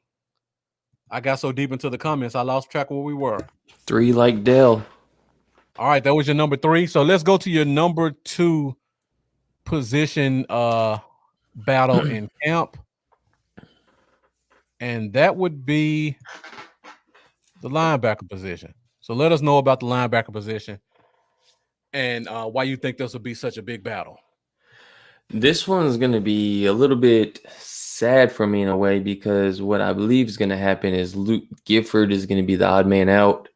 I got so deep into the comments, I lost track of where we were. 3 like Dell. All right, that was your number 3. So let's go to your number 2 position battle in camp. And that would be the linebacker position. So let us know about the linebacker position and why you think this will be such a big battle. This one's going to be a little bit sad for me in a way because what I believe is going to happen is Luke Gifford is going to be the odd man out.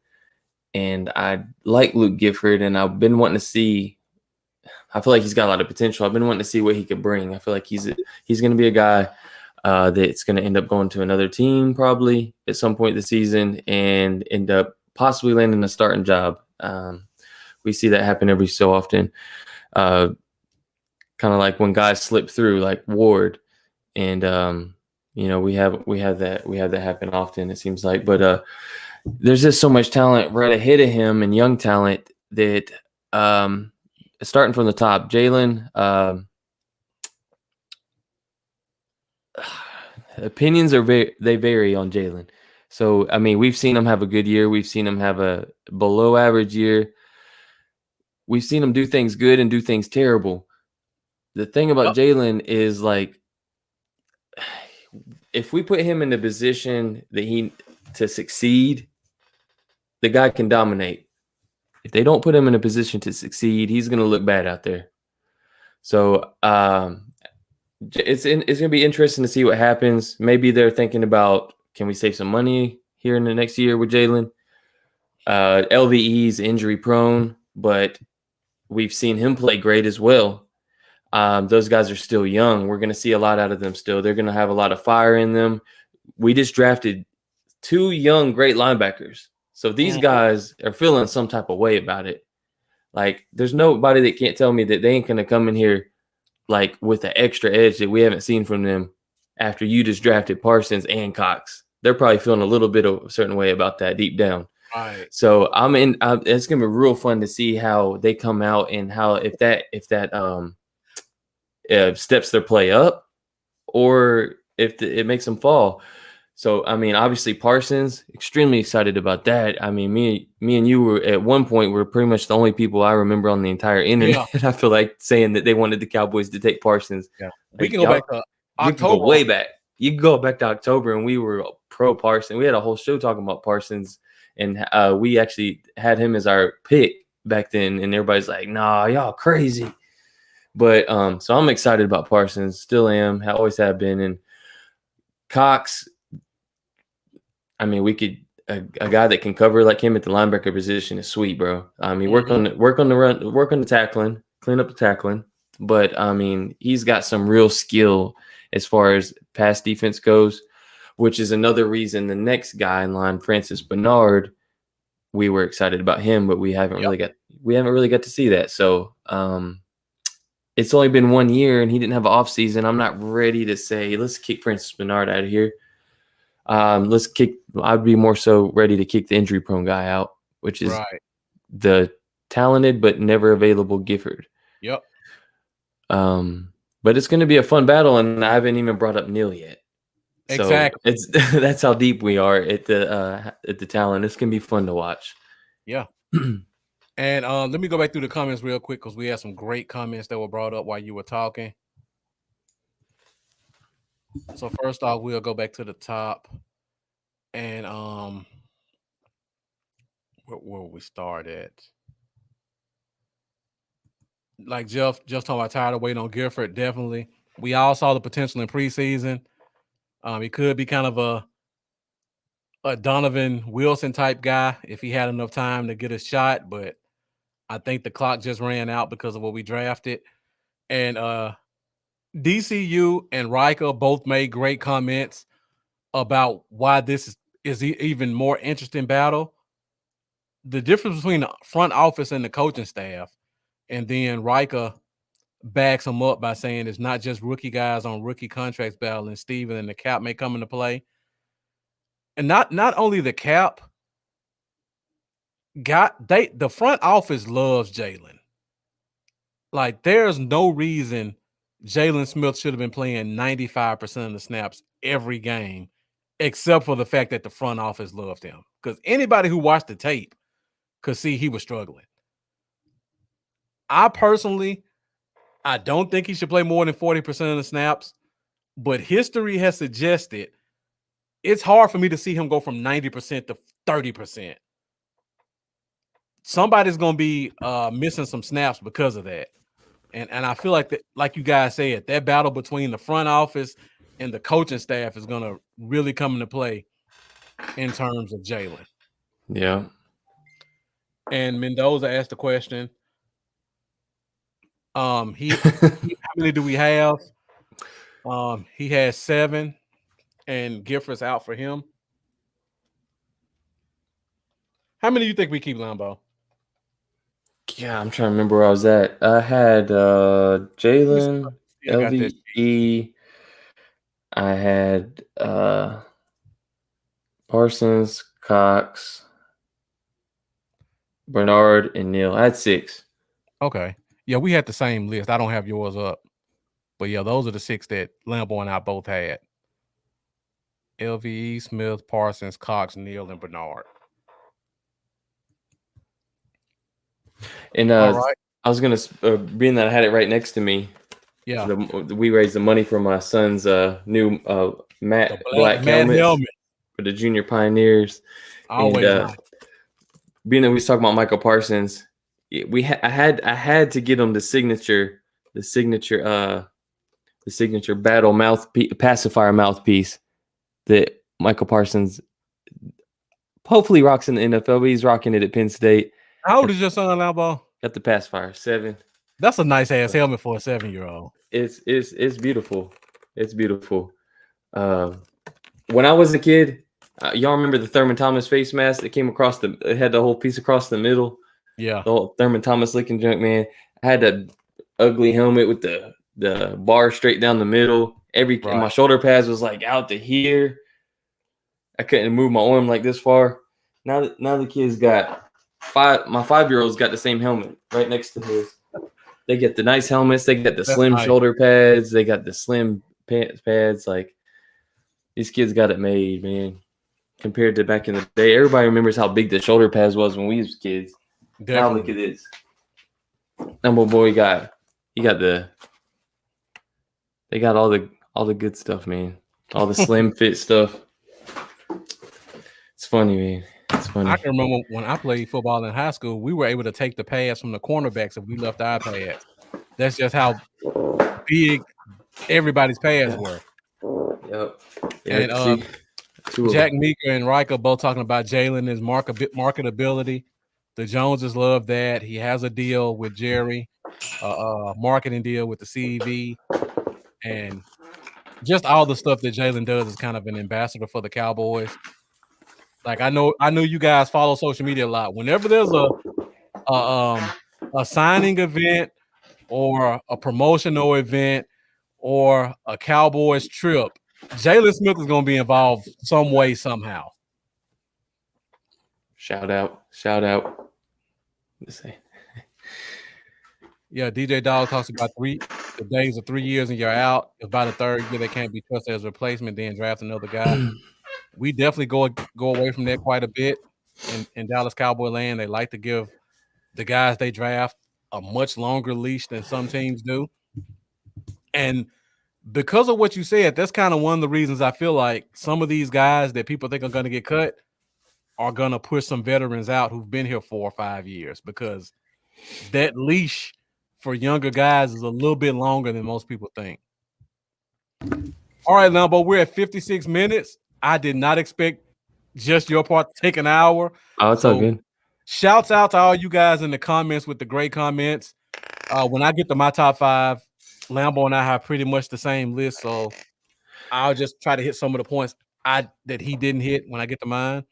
And I like Luke Gifford, and I've been wanting to see – I feel like he's got a lot of potential. I've been wanting to see what he could bring. I feel like he's going to be a guy that's going to end up going to another team probably at some point this season and end up possibly landing a starting job. We see that happen every so often. Kind of like when guys slip through, like Ward, and we have that happen often. It seems like, but there's just so much talent right ahead of him and young talent that starting from the top, Jalen. Opinions they vary on Jalen. So I mean, we've seen him have a good year. We've seen him have a below average year. We've seen him do things good and do things terrible. The thing about Jalen is, like, if we put him in the position that to succeed, the guy can dominate. If they don't put him in a position to succeed, he's going to look bad out there. So it's going to be interesting to see what happens. Maybe they're thinking about, can we save some money here in the next year with Jalen? LVE's injury prone, but we've seen him play great as well. Those guys are still young. We're going to see a lot out of them still. They're going to have a lot of fire in them. We just drafted 2 young, great linebackers. So these guys are feeling some type of way about it. Like, there's nobody that can't tell me that they ain't going to come in here like with the extra edge that we haven't seen from them after you just drafted Parsons and Cox. They're probably feeling a little bit of a certain way about that deep down. Right. So it's going to be real fun to see how they come out and how if that steps their play up or if it makes them fall. So, I mean, obviously Parsons, extremely excited about that. I mean, me and you were at one point were pretty much the only people I remember on the entire internet. Yeah. I feel like saying that they wanted the Cowboys to take Parsons. Yeah. Like, we can go back to October. You can go way back. You can go back to October, and we were pro Parsons. We had a whole show talking about Parsons, and we actually had him as our pick back then. And everybody's like, "Nah, y'all crazy." But so I'm excited about Parsons. Still am. I always have been. And Cox. I mean, we could a guy that can cover like him at the linebacker position is sweet, bro. I mean, work on the run, work on the tackling, clean up the tackling. But I mean, he's got some real skill as far as pass defense goes. which is another reason the next guy in line, Francis Bernard, we were excited about him, but we haven't really got to see that. So it's only been 1 year and he didn't have an off season. I'm not ready to say let's kick Francis Bernard out of here. I'd be more so ready to kick the injury prone guy out, which is the talented but never available Gifford. Yep. But it's going to be a fun battle, and I haven't even brought up Neil yet. Exactly. So that's how deep we are at the talent. It's going to be fun to watch. Yeah. And let me go back through the comments real quick because we had some great comments that were brought up while you were talking. So first off, we'll go back to the top, and where we start at? Like Jeff talking about tired of waiting on Gifford. Definitely, we all saw the potential in preseason. He could be kind of a Donovan Wilson type guy if he had enough time to get a shot, but I think the clock just ran out because of what we drafted. And DCU and Riker both made great comments about why this is even more interesting battle. The difference between the front office and the coaching staff, and then Riker backs him up by saying it's not just rookie guys on rookie contracts battling. Steven and the cap may come into play. And not only the cap, the front office loves Jalen. Like, there's no reason Jalen Smith should have been playing 95% of the snaps every game, except for the fact that the front office loved him. Because anybody who watched the tape could see he was struggling. I don't think he should play more than 40% of the snaps, but history has suggested it's hard for me to see him go from 90% to 30%. Somebody's going to be missing some snaps because of that. And I feel like that, like you guys said, that battle between the front office and the coaching staff is going to really come into play in terms of Jalen. Yeah. And Mendoza asked the question, how many do we have? He has 7, and Gifford's out for him. How many do you think we keep, Lambo? Yeah, I'm trying to remember where I was at. I had Jalen, LVE. I had Parsons, Cox, Bernard, and Neil. I had 6. Okay. Yeah, we had the same list. I don't have yours up. But yeah, those are the 6 that Lambo and I both had. LVE, Smith, Parsons, Cox, Neil, and Bernard. And all right. I was going to, being that I had it right next to me, yeah, we raised the money for my son's new matte black helmet for the Junior Pioneers. Always. And, being that we was talking about Michael Parsons, I had to get him the signature battle pacifier mouthpiece that Michael Parsons hopefully rocks in the NFL, but he's rocking it at Penn State. How old is your son, Lambo? Got the pacifier, 7. That's a nice ass helmet for a 7-year-old. It's beautiful. It's beautiful. When I was a kid, y'all remember the Thurman Thomas face mask that came across it had the whole piece across the middle? Yeah. The whole Thurman Thomas looking junk, man. I had that ugly helmet with the bar straight down the middle. My shoulder pads was like out to here. I couldn't move my arm like this far. Now the kids got my 5-year-old's got the same helmet right next to his. They get the nice helmets. They got the slim shoulder pads. They got the slim pants pads. Like, these kids got it made, man. Compared to back in the day, everybody remembers how big the shoulder pads was when we was kids. Definitely. Now look at this. Number boy they got all the good stuff, man. All the slim fit stuff. It's funny, man. It's funny. I can remember when I played football in high school, we were able to take the pads from the cornerbacks if we left our pads. That's just how big everybody's pads were. Yep. And Jack Meeker and Riker both talking about Jalen, his marketability. The Joneses love that. He has a deal with Jerry, marketing deal with the CEV. And just all the stuff that Jalen does is kind of an ambassador for the Cowboys. Like I know you guys follow social media a lot. Whenever there's a signing event or a promotional event or a Cowboys trip, Jalen Smith is going to be involved some way, somehow. Shout out. Let's see. Yeah, DJ Dog talks about the days of 3 years and you're out. If by the third year they can't be trusted as a replacement, then draft another guy. We definitely go away from that quite a bit in Dallas Cowboy land. They like to give the guys they draft a much longer leash than some teams do. And because of what you said, that's kind of one of the reasons I feel like some of these guys that people think are going to get cut are going to push some veterans out who've been here 4 or 5 years, because that leash for younger guys is a little bit longer than most people think. All right, Lambo, we're at 56 minutes. I did not expect just your part to take an hour. Oh, it's all good. Shouts out to all you guys in the comments with the great comments. When I get to my top 5, Lambo and I have pretty much the same list, so I'll just try to hit some of the points that he didn't hit when I get to mine.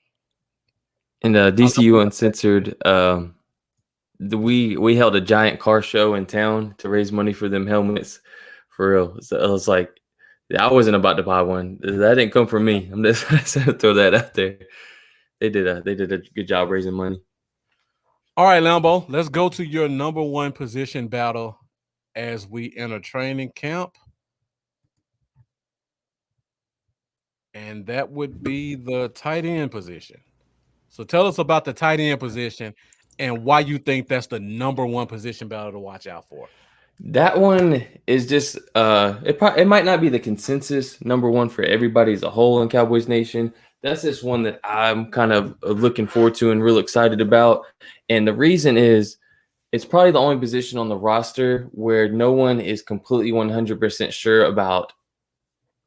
And DCU Uncensored, we held a giant car show in town to raise money for them helmets, for real. So I was like, I wasn't about to buy one. That didn't come from me. I'm just to throw that out there. They did a good job raising money. All right, Lambo, let's go to your number 1 position battle as we enter training camp. And that would be the tight end position. So tell us about the tight end position and why you think that's the number 1 position battle to watch out for. That one is just it might not be the consensus number 1 for everybody as a whole in Cowboys Nation. That's just one that I'm kind of looking forward to and real excited about. And the reason is it's probably the only position on the roster where no one is completely 100% sure about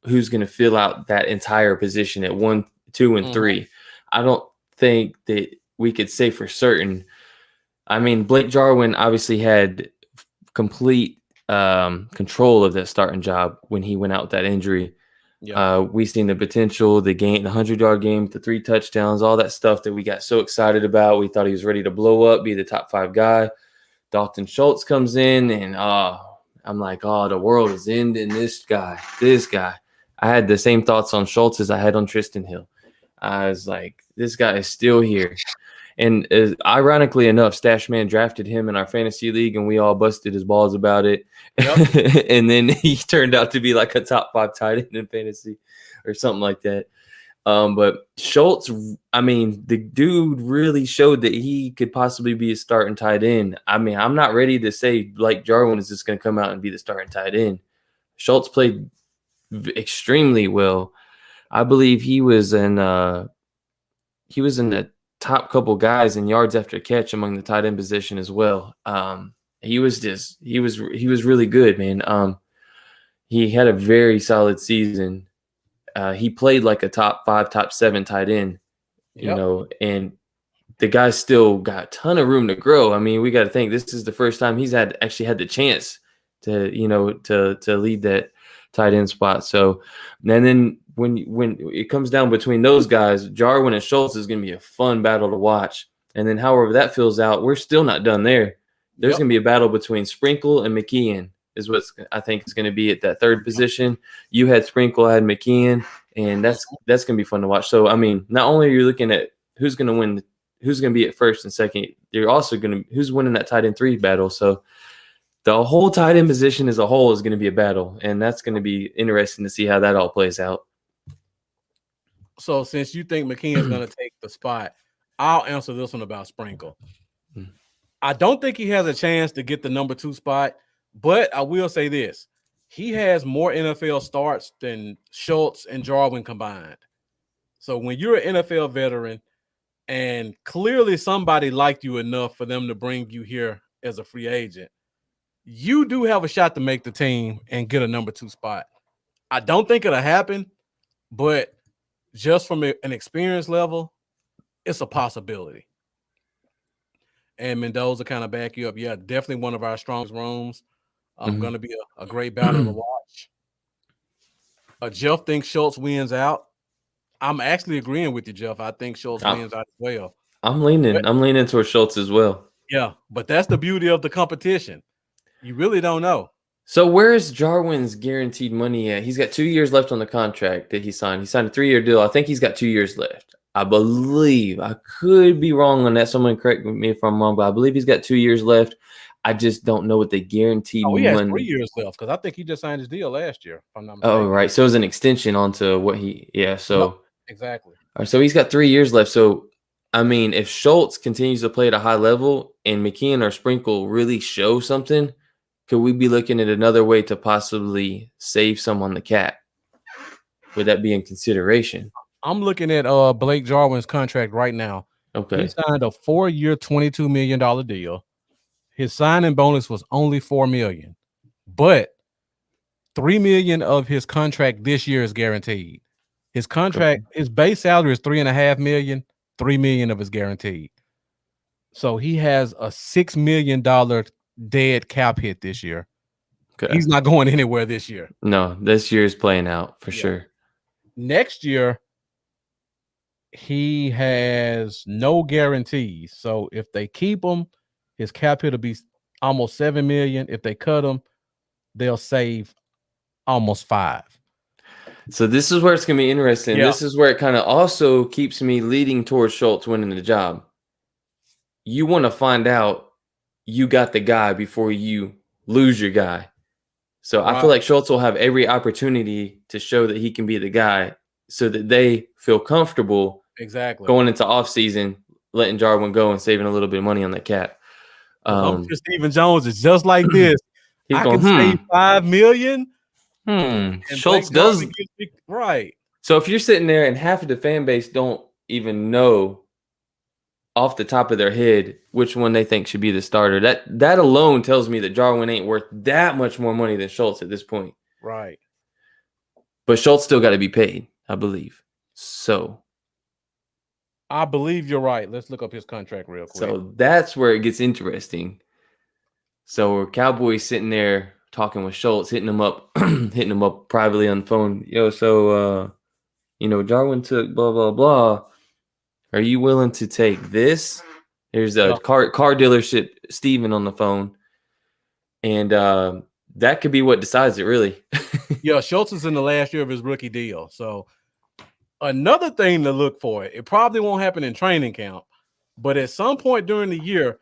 who's going to fill out that entire position at 1, 2, and 3. I don't think that we could say for certain. I mean, Blake Jarwin obviously had complete control of that starting job when he went out with that injury. Yeah. We seen the potential, the 100-yard game, the 3 touchdowns, all that stuff that we got so excited about. We thought he was ready to blow up, be the top 5 guy. Dalton Schultz comes in, and I'm like, the world is ending this guy. I had the same thoughts on Schultz as I had on Tristan Hill. I was like, this guy is still here. And ironically enough, Stash Man drafted him in our fantasy league, and we all busted his balls about it. Yep. And then he turned out to be like a top 5 tight end in fantasy or something like that. But Schultz, I mean, the dude really showed that he could possibly be a starting tight end. I mean, I'm not ready to say Blake Jarwin is just going to come out and be the starting tight end. Schultz played extremely well. I believe he was in the top couple guys in yards after catch among the tight end position as well. He was really good, man. He had a very solid season. He played like a top 5, top 7 tight end, you know, and the guy still got a ton of room to grow. I mean, we got to think this is the first time he's actually had the chance to lead that tight end spot. So, and then when it comes down between those guys, Jarwin and Schultz is going to be a fun battle to watch. And then however that fills out, we're still not done there. There's going to be a battle between Sprinkle and McKeon is what I think is going to be at that 3rd position. You had Sprinkle, I had McKeon, and that's going to be fun to watch. So, I mean, not only are you looking at who's going to win, who's going to be at 1st and 2nd, you're also going to who's winning that tight end 3 battle. So the whole tight end position as a whole is going to be a battle, and that's going to be interesting to see how that all plays out. So since you think McKeon is going to take the spot, I'll answer this one about Sprinkle. I don't think he has a chance to get the number 2 spot, but I will say this. He has more NFL starts than Schultz and Jarwin combined. So when you're an NFL veteran and clearly somebody liked you enough for them to bring you here as a free agent, you do have a shot to make the team and get a number 2 spot. I don't think it'll happen, but just from an experience level, it's a possibility. And Mendoza kind of back you up. Yeah, definitely one of our strongest rooms. Going to be a great battle to watch. Jeff thinks Schultz wins out. I'm actually agreeing with you, Jeff. I think Schultz I'm, wins out as well. I'm leaning towards Schultz as well. Yeah, but that's the beauty of the competition. You really don't know. So where's Jarwin's guaranteed money at? He's got 2 years left on the contract that he signed. He signed a 3-year deal. I think he's got 2 years left. I believe. I could be wrong on that. Someone correct me if I'm wrong, but I believe he's got 2 years left. I just don't know what the guaranteed He has money. 3 years left because I think he just signed his deal last year. If I'm not mistaken. Oh, right. So it's an extension onto what he. Yeah. So Yep, exactly. all right, so he's got 3 years left. So I mean, if Schultz continues to play at a high level and McKeon or Sprinkle really show something, could we be looking at another way to possibly save some on the cap? Would that be in consideration? I'm looking at Blake Jarwin's contract right now. Okay. He signed a 4-year, $22 million deal. His signing bonus was only $4 million, but $3 million of his contract this year is guaranteed. His contract, his base salary is $3.5 million. $3 million of is guaranteed. So he has a $6 million dead cap hit this year. Okay. He's not going anywhere this year. No, this year is playing out for sure. Next year, he has no guarantees. So if they keep him, his cap hit will be almost $7 million. If they cut him, they'll save almost $5 million. So this is where it's going to be interesting. Yeah. This is where it kind of also keeps me leading towards Schultz winning the job. You want to find out you got the guy before you lose your guy. So I feel like Schultz will have every opportunity to show that he can be the guy so that they feel comfortable going into offseason, letting Jarwin go and saving a little bit of money on that cap. Stephen Jones is just like this. He's I going, can save $5 million. Schultz does. Right. So if you're sitting there and half of the fan base don't even know off the top of their head which one they think should be the starter, that alone tells me that Jarwin ain't worth that much more money than Schultz at this point. Right. But Schultz still got to be paid, I believe. So I believe you're right. Let's look up his contract real quick. So that's where it gets interesting. So Cowboys sitting there talking with Schultz, hitting him up privately on the phone. Yo, so Jarwin took blah blah blah. Are you willing to take this? There's a car dealership, Steven, on the phone, and that could be what decides it, really. Yeah, Schultz is in the last year of his rookie deal. So another thing to look for, it probably won't happen in training camp, but at some point during the year,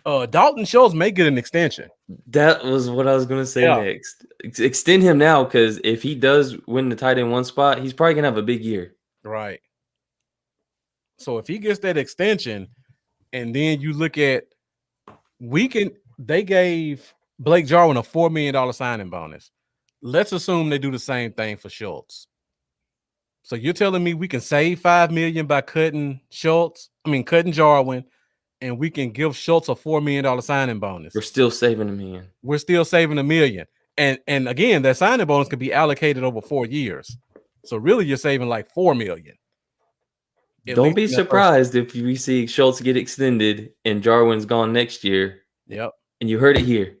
Dalton Schultz may get an extension. That was what I was going to say next. Extend him now, because if he does win the tight end one spot, he's probably going to have a big year. Right. So if he gets that extension, and then you look at, they gave Blake Jarwin a $4 million signing bonus. Let's assume they do the same thing for Schultz. So you're telling me we can save $5 million by cutting Jarwin, and we can give Schultz a $4 million signing bonus. We're still saving $1 million. We're still saving $1 million. And again, that signing bonus could be allocated over 4 years. So really you're saving like $4 million. Don't be surprised if we see Schultz get extended and Jarwin's gone next year. Yep. And you heard it here.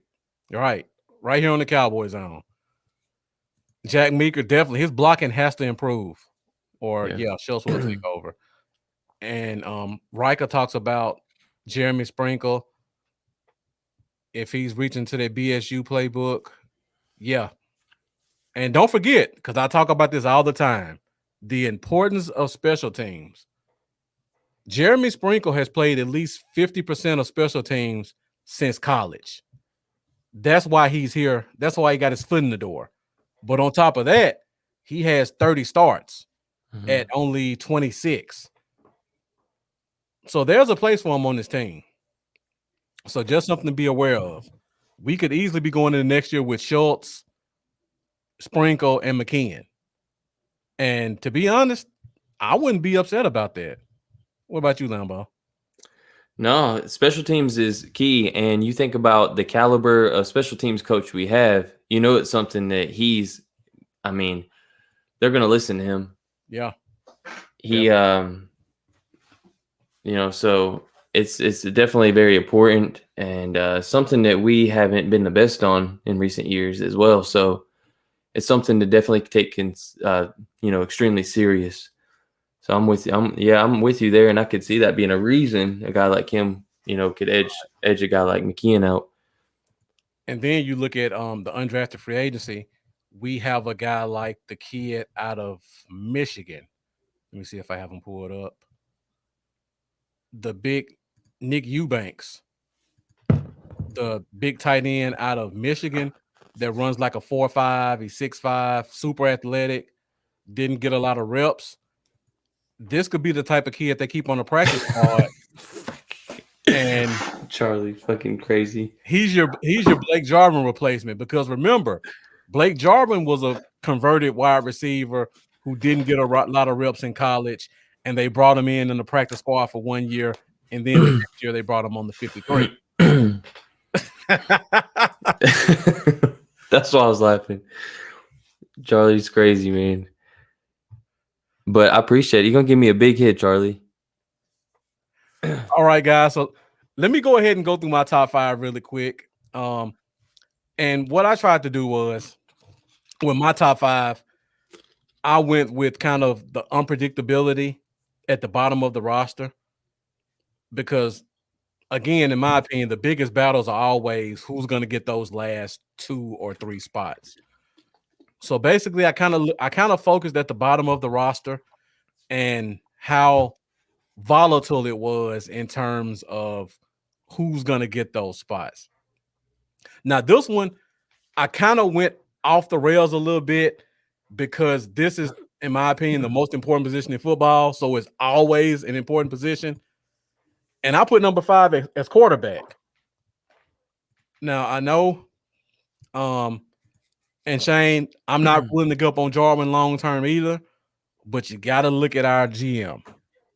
Right. Right here on the Cowboys Zone. Jack Meeker, definitely, his blocking has to improve. Or Schultz will take over. And Riker talks about Jeremy Sprinkle. If he's reaching to that BSU playbook, yeah. And don't forget, because I talk about this all the time, the importance of special teams. Jeremy Sprinkle has played at least 50% of special teams since college. That's why he's here. That's why he got his foot in the door. But on top of that, he has 30 starts at only 26. So there's a place for him on this team. So just something to be aware of. We could easily be going into next year with Schultz, Sprinkle, and McKeon. And to be honest, I wouldn't be upset about that. What about you, Lambo? No, special teams is key. And you think about the caliber of special teams coach we have, it's something that they're going to listen to him. Yeah. So it's definitely very important and something that we haven't been the best on in recent years as well. So it's something to definitely take extremely serious. So I'm with you. I'm with you there, and I could see that being a reason a guy like him, could edge a guy like McKeon out. And then you look at the undrafted free agency. We have a guy like the kid out of Michigan. Let me see if I have him pulled up. The big Nick Eubanks, the big tight end out of Michigan that runs like a 4.5. He's 6'5", super athletic, didn't get a lot of reps. This could be the type of kid they keep on the practice squad. And Charlie, fucking crazy. He's your Blake Jarvin replacement, because remember, Blake Jarvin was a converted wide receiver who didn't get a lot of reps in college, and they brought him in the practice squad for 1 year, and then the next year they brought him on the 53. That's why I was laughing. Charlie's crazy, man. But I appreciate it. You're gonna give me a big hit, Charlie. All right, guys. So let me go ahead and go through my top 5 really quick. And what I tried to do was, with my top 5, I went with kind of the unpredictability at the bottom of the roster, because, again, in my opinion, the biggest battles are always who's going to get those last 2 or 3 spots. So basically, I kind of focused at the bottom of the roster and how volatile it was in terms of who's going to get those spots. Now, this one, I kind of went off the rails a little bit, because this is, in my opinion, the most important position in football. So it's always an important position. And I put number 5 as quarterback. Now, I know, and Shane, I'm not willing to go up on Jarvin long-term either, but you got to look at our GM,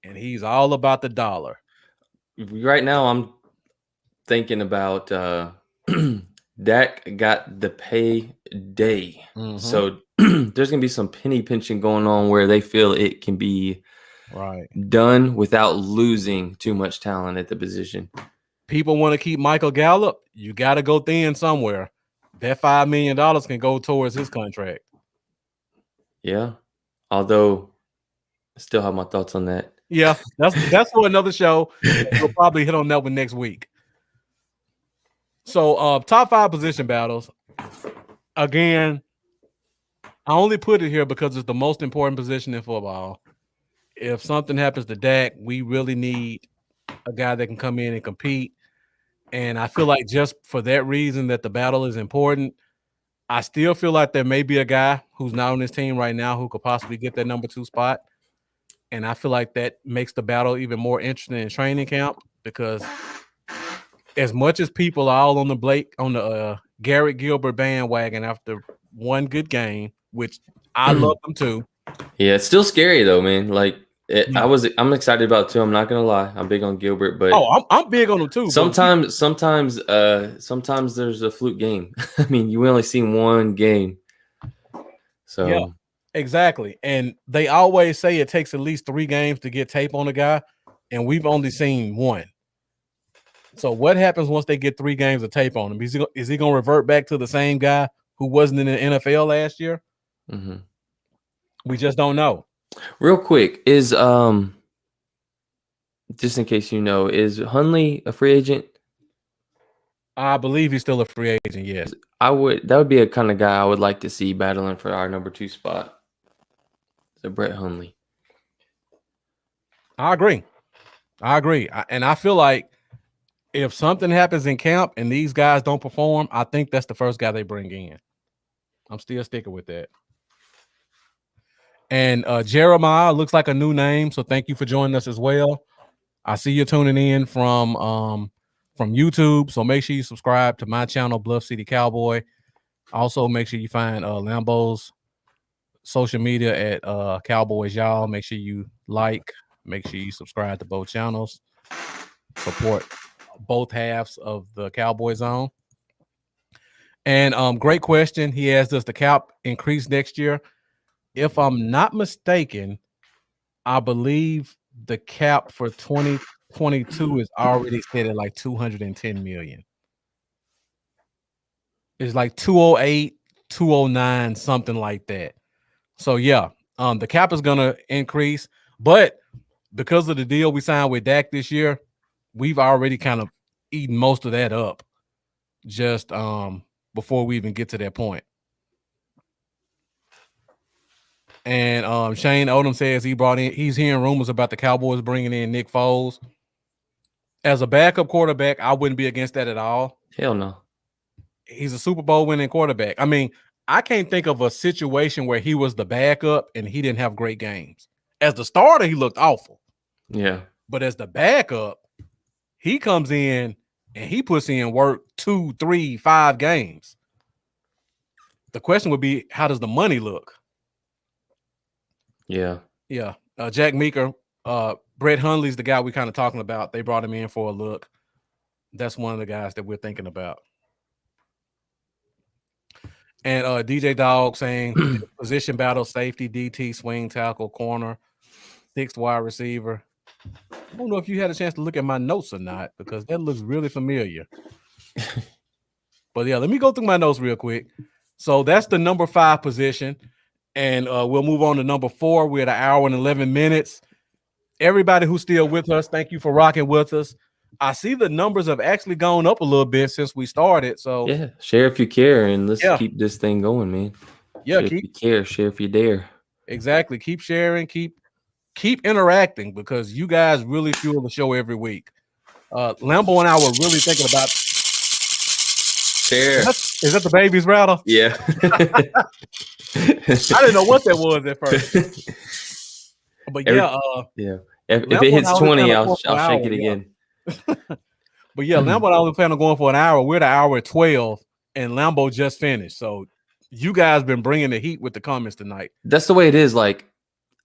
and he's all about the dollar. Right now, I'm thinking about Dak got the payday. Mm-hmm. So there's going to be some penny pinching going on where they feel it can be done without losing too much talent at the position. People want to keep Michael Gallup. You got to go thin somewhere. That $5 million can go towards his contract. Yeah. Although I still have my thoughts on that. Yeah, that's for another show. We'll probably hit on that one next week. So top 5 position battles. Again, I only put it here because it's the most important position in football. If something happens to Dak, we really need a guy that can come in and compete. And I feel like just for that reason that the battle is important, I still feel like there may be a guy who's not on this team right now who could possibly get that number 2 spot. And I feel like that makes the battle even more interesting in training camp, because as much as people are all on the Garrett Gilbert bandwagon after one good game, which I love them too. Yeah, it's still scary though, man. Like I'm excited about it too. I'm not gonna lie. I'm big on Gilbert, but I'm big on him too. Sometimes there's a fluke game. I mean, you only seen one game. So yeah, exactly. And they always say it takes at least 3 games to get tape on a guy, and we've only seen 1. So what happens once they get 3 games of tape on him? Is he going to revert back to the same guy who wasn't in the NFL last year? Mm-hmm. We just don't know. Real quick, is just in case you know, is Hundley a free agent? I believe he's still a free agent. Yes, that would be a kind of guy I would like to see battling for our number 2 spot. So Brett Hundley. I agree. And I feel like if something happens in camp and these guys don't perform, I think that's the first guy they bring in. I'm still sticking with that. And Jeremiah looks like a new name, so thank you for joining us as well. I see you tuning in from YouTube, so make sure you subscribe to my channel, Bluff City Cowboy. Also, make sure you find Lambo's social media at Cowboys Y'all. Make sure you like, make sure you subscribe to both channels. Support both halves of the Cowboy Zone. And great question. He asked, does the cap increase next year? If I'm not mistaken, I believe the cap for 2022 is already set at like $210 million. It's like 208, 209, something like that. So yeah, the cap is gonna increase, but because of the deal we signed with Dak this year, we've already kind of eaten most of that up just before we even get to that point. And Shane Odom says he's hearing rumors about the Cowboys bringing in Nick Foles. As a backup quarterback, I wouldn't be against that at all. Hell no. He's a Super Bowl winning quarterback. I mean, I can't think of a situation where he was the backup and he didn't have great games. As the starter, he looked awful. Yeah. But as the backup, he comes in and he puts in work 2, 3, 5 games. The question would be, how does the money look? Yeah. Yeah. Jack Meeker, Brett Hundley's the guy we kind of talking about. They brought him in for a look. That's one of the guys that we're thinking about. And DJ Dog saying position battle, safety, DT, swing tackle, corner, 6th wide receiver. I don't know if you had a chance to look at my notes or not, because that looks really familiar. But yeah, let me go through my notes real quick. So that's the number 5 position. And we'll move on to number 4. We're at 1 hour and 11 minutes. Everybody who's still with us, thank you for rocking with us. I see the numbers have actually gone up a little bit since we started. So yeah, share if you care, and let's keep this thing going, man. Yeah, share if you care, share if you dare. Exactly. Keep sharing, keep interacting, because you guys really fuel the show every week. Lambo and I were really thinking about. Share. Is that the baby's rattle? Yeah. I didn't know what that was at first. But yeah. If it hits 20, I'll shake it again. But yeah, Lambo and I was planning on going for an hour. We're at 1 hour 12, and Lambo just finished. So you guys been bringing the heat with the comments tonight. That's the way it is. Like,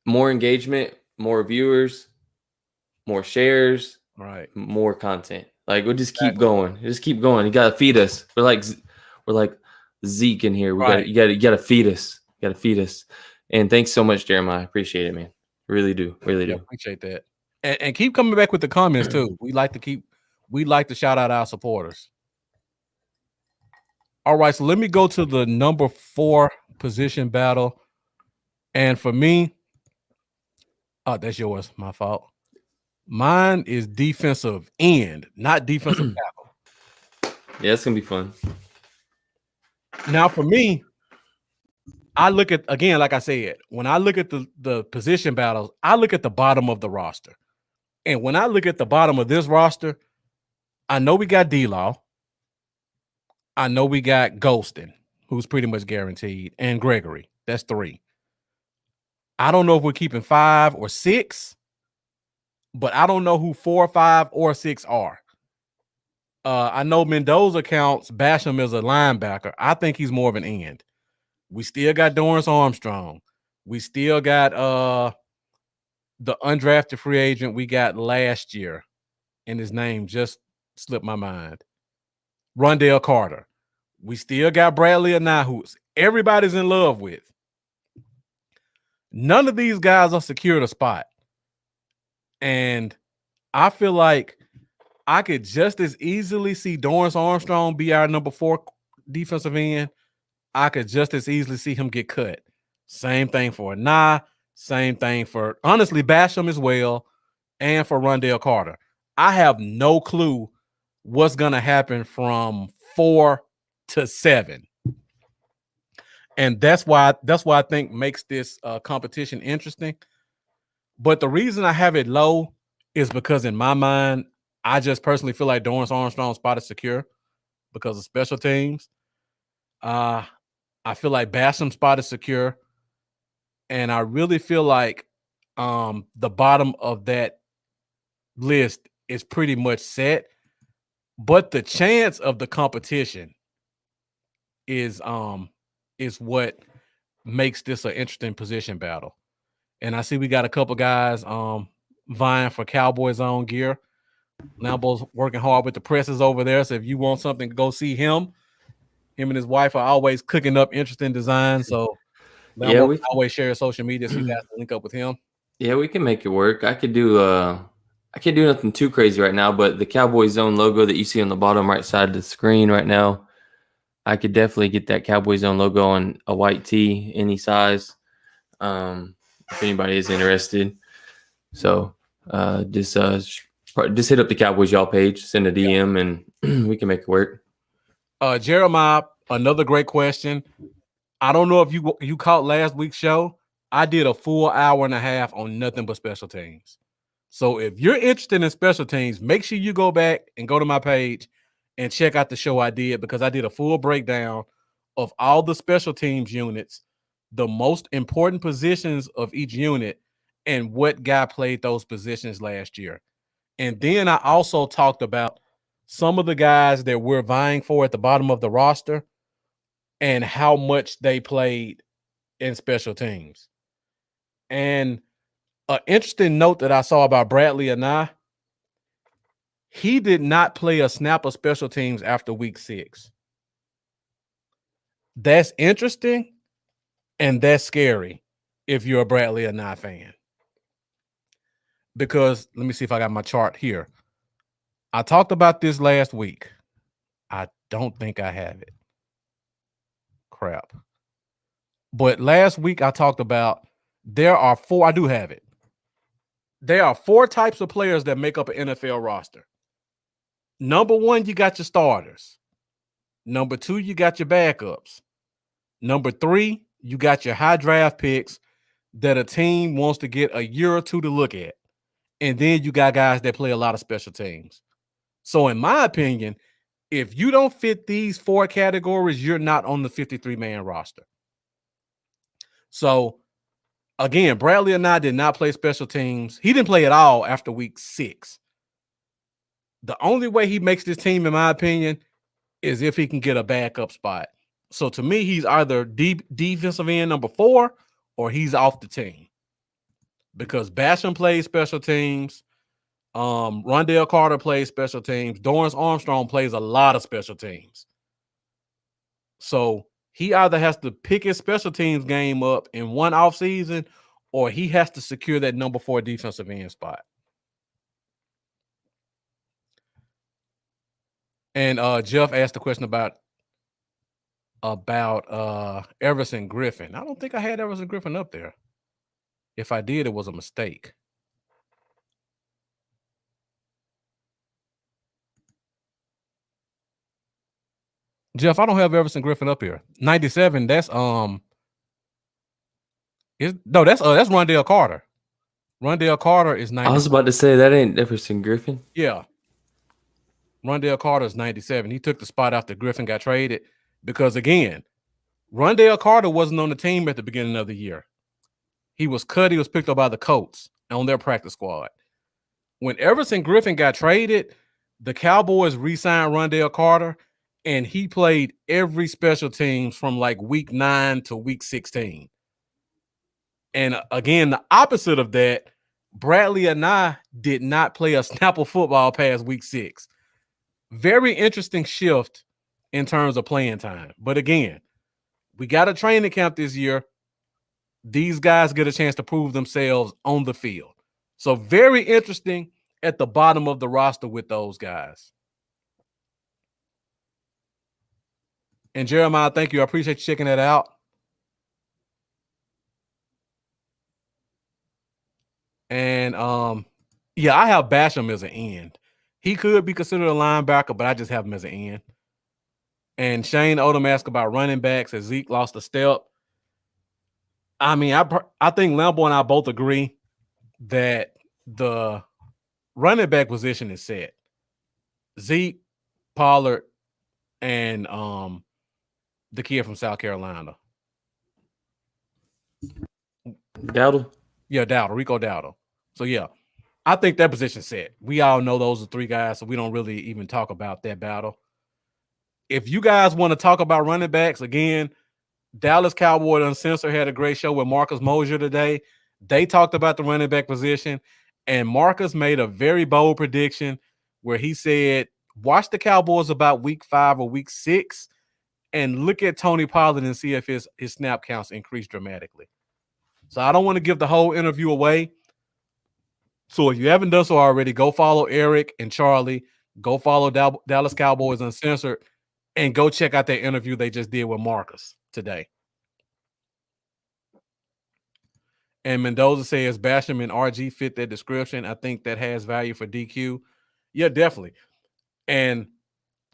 more engagement, more viewers, more shares, right? More content. Like, we'll just keep going. Just keep going. You gotta feed us. We're like Zeke in here. You gotta feed us. You gotta feed us. And thanks so much, Jeremiah. Appreciate it, man. Really do. Really do. Appreciate that. And keep coming back with the comments too. We like to shout out our supporters. All right, so let me go to the number 4 position battle. And for me, that's yours, my fault. Mine is defensive end, not defensive tackle. Yeah, it's gonna be fun. Now, for me, I look at, again, like I said, when I look at the position battles, I look at the bottom of the roster. And when I look at the bottom of this roster, I know we got D-Law. I know we got Golston, who's pretty much guaranteed, and Gregory. That's 3. I don't know if we're keeping 5 or 6, but I don't know who 4, 5, or 6 are. I know Mendoza counts Basham as a linebacker. I think he's more of an end. We still got Dorrance Armstrong. We still got the undrafted free agent we got last year, and his name just slipped my mind. Rondell Carter. We still got Bradley Anahu. Everybody's in love with. None of these guys are secured a spot. And I feel like I could just as easily see Dorrance Armstrong be our number 4 defensive end. I could just as easily see him get cut. Same thing for Nah. Same thing for, honestly, Basham as well, and for Rondell Carter. I have no clue what's going to happen from 4 to 7. And that's why I think makes this competition interesting. But the reason I have it low is because in my mind, I just personally feel like Dorrance Armstrong's spot is secure because of special teams. I feel like Basham's spot is secure. And I really feel like the bottom of that list is pretty much set. But the chance of the competition is what makes this an interesting position battle. And I see we got a couple guys vying for Cowboys own gear. Lambo's working hard with the presses over there. So if you want something, go see him. Him and his wife are always cooking up interesting designs. So Lambo we always share social media, so you guys can link up with him. Yeah, we can make it work. I can't do nothing too crazy right now, but the Cowboys Zone logo that you see on the bottom right side of the screen right now, I could definitely get that Cowboy Zone logo on a white tee, any size. If anybody is interested, so just hit up the Cowboys Y'all page, send a DM, and we can make it work. Jeremiah, another great question. I don't know if you caught last week's show. I did a full hour and a half on nothing but special teams. So if you're interested in special teams, make sure you go back and go to my page and check out the show I did, because I did a full breakdown of all the special teams units, the most important positions of each unit, and what guy played those positions last year. And then I also talked about some of the guys that we're vying for at the bottom of the roster and how much they played in special teams. And an interesting note that I saw about Bradley Anai, he did not play a snap of special teams after week 6. That's interesting, and that's scary if you're a Bradley Anai fan. Because let me see if I got my chart here. I talked about this last week. I don't think I have it. Crap. But last week I talked about there are 4. I do have it. There are 4 types of players that make up an NFL roster. Number 1, you got your starters. Number 2, you got your backups. Number 3, you got your high draft picks that a team wants to get a year or 2 to look at. And then you got guys that play a lot of special teams. So in my opinion, if you don't fit these 4 categories, you're not on the 53-man roster. So again, Bradley and I did not play special teams. He didn't play at all after week 6. The only way he makes this team, in my opinion, is if he can get a backup spot. So to me, he's either defensive end number 4 or he's off the team. Because Basham plays special teams. Rondell Carter plays special teams. Dorrance Armstrong plays a lot of special teams. So he either has to pick his special teams game up in one offseason, or he has to secure that number 4 defensive end spot. And Jeff asked a question about Everson Griffin. I don't think I had Everson Griffin up there. If I did, it was a mistake. Jeff, I don't have Everson Griffin up here. 97. That's that's Rondell Carter. Rondell Carter is 97. I was about to say that ain't Everson Griffin. Yeah. Rondell Carter is 97. He took the spot after Griffin got traded because, again, Rondell Carter wasn't on the team at the beginning of the year. He was cut. He was picked up by the Colts on their practice squad. When Everson Griffin got traded, the Cowboys re-signed Rondell Carter, and he played every special teams from like week 9 to week 16. And again, the opposite of that, Bradley Anai did not play a snap of football past week 6. Very interesting shift in terms of playing time. But again, we got a training camp this year. These guys get a chance to prove themselves on the field. So very interesting at the bottom of the roster with those guys. And Jeremiah, thank you. I appreciate you checking that out. And yeah, I have Basham as an end. He could be considered a linebacker, but I just have him as an end. And Shane Odom asked about running backs as Zeke lost a step. I mean, I think Lambo and I both agree that the running back position is set. Zeke, Pollard, and the kid from South Carolina. Dowdle? Yeah, Dowdle, Rico Dowdle. So, yeah, I think that position's set. We all know those are 3 guys, so we don't really even talk about that battle. If you guys want to talk about running backs, again, Dallas Cowboys Uncensored had a great show with Marcus Mosier today. They talked about the running back position, and Marcus made a very bold prediction where he said, watch the Cowboys about week 5 or week 6 and look at Tony Pollard and see if his snap counts increase dramatically. So I don't want to give the whole interview away. So if you haven't done so already, go follow Eric and Charlie. Go follow Dallas Cowboys Uncensored. And go check out that interview they just did with Marcus today. And Mendoza says Basham and RG fit that description. I think that has value for DQ. Yeah, definitely. And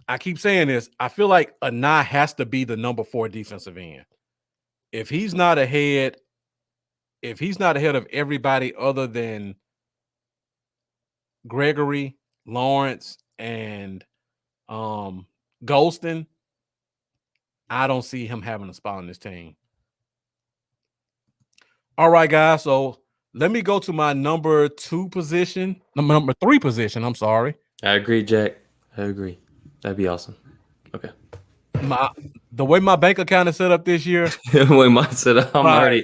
I keep saying this. I feel like Anai has to be the number 4 defensive end. If he's not ahead of everybody other than Gregory, Lawrence, and Golston, I don't see him having a spot on this team. All right, guys. So let me go to my number 3 position. I'm sorry. I agree, Jack. I agree. That'd be awesome. Okay. The way my bank account is set up this year. When mine said I'm Right. already,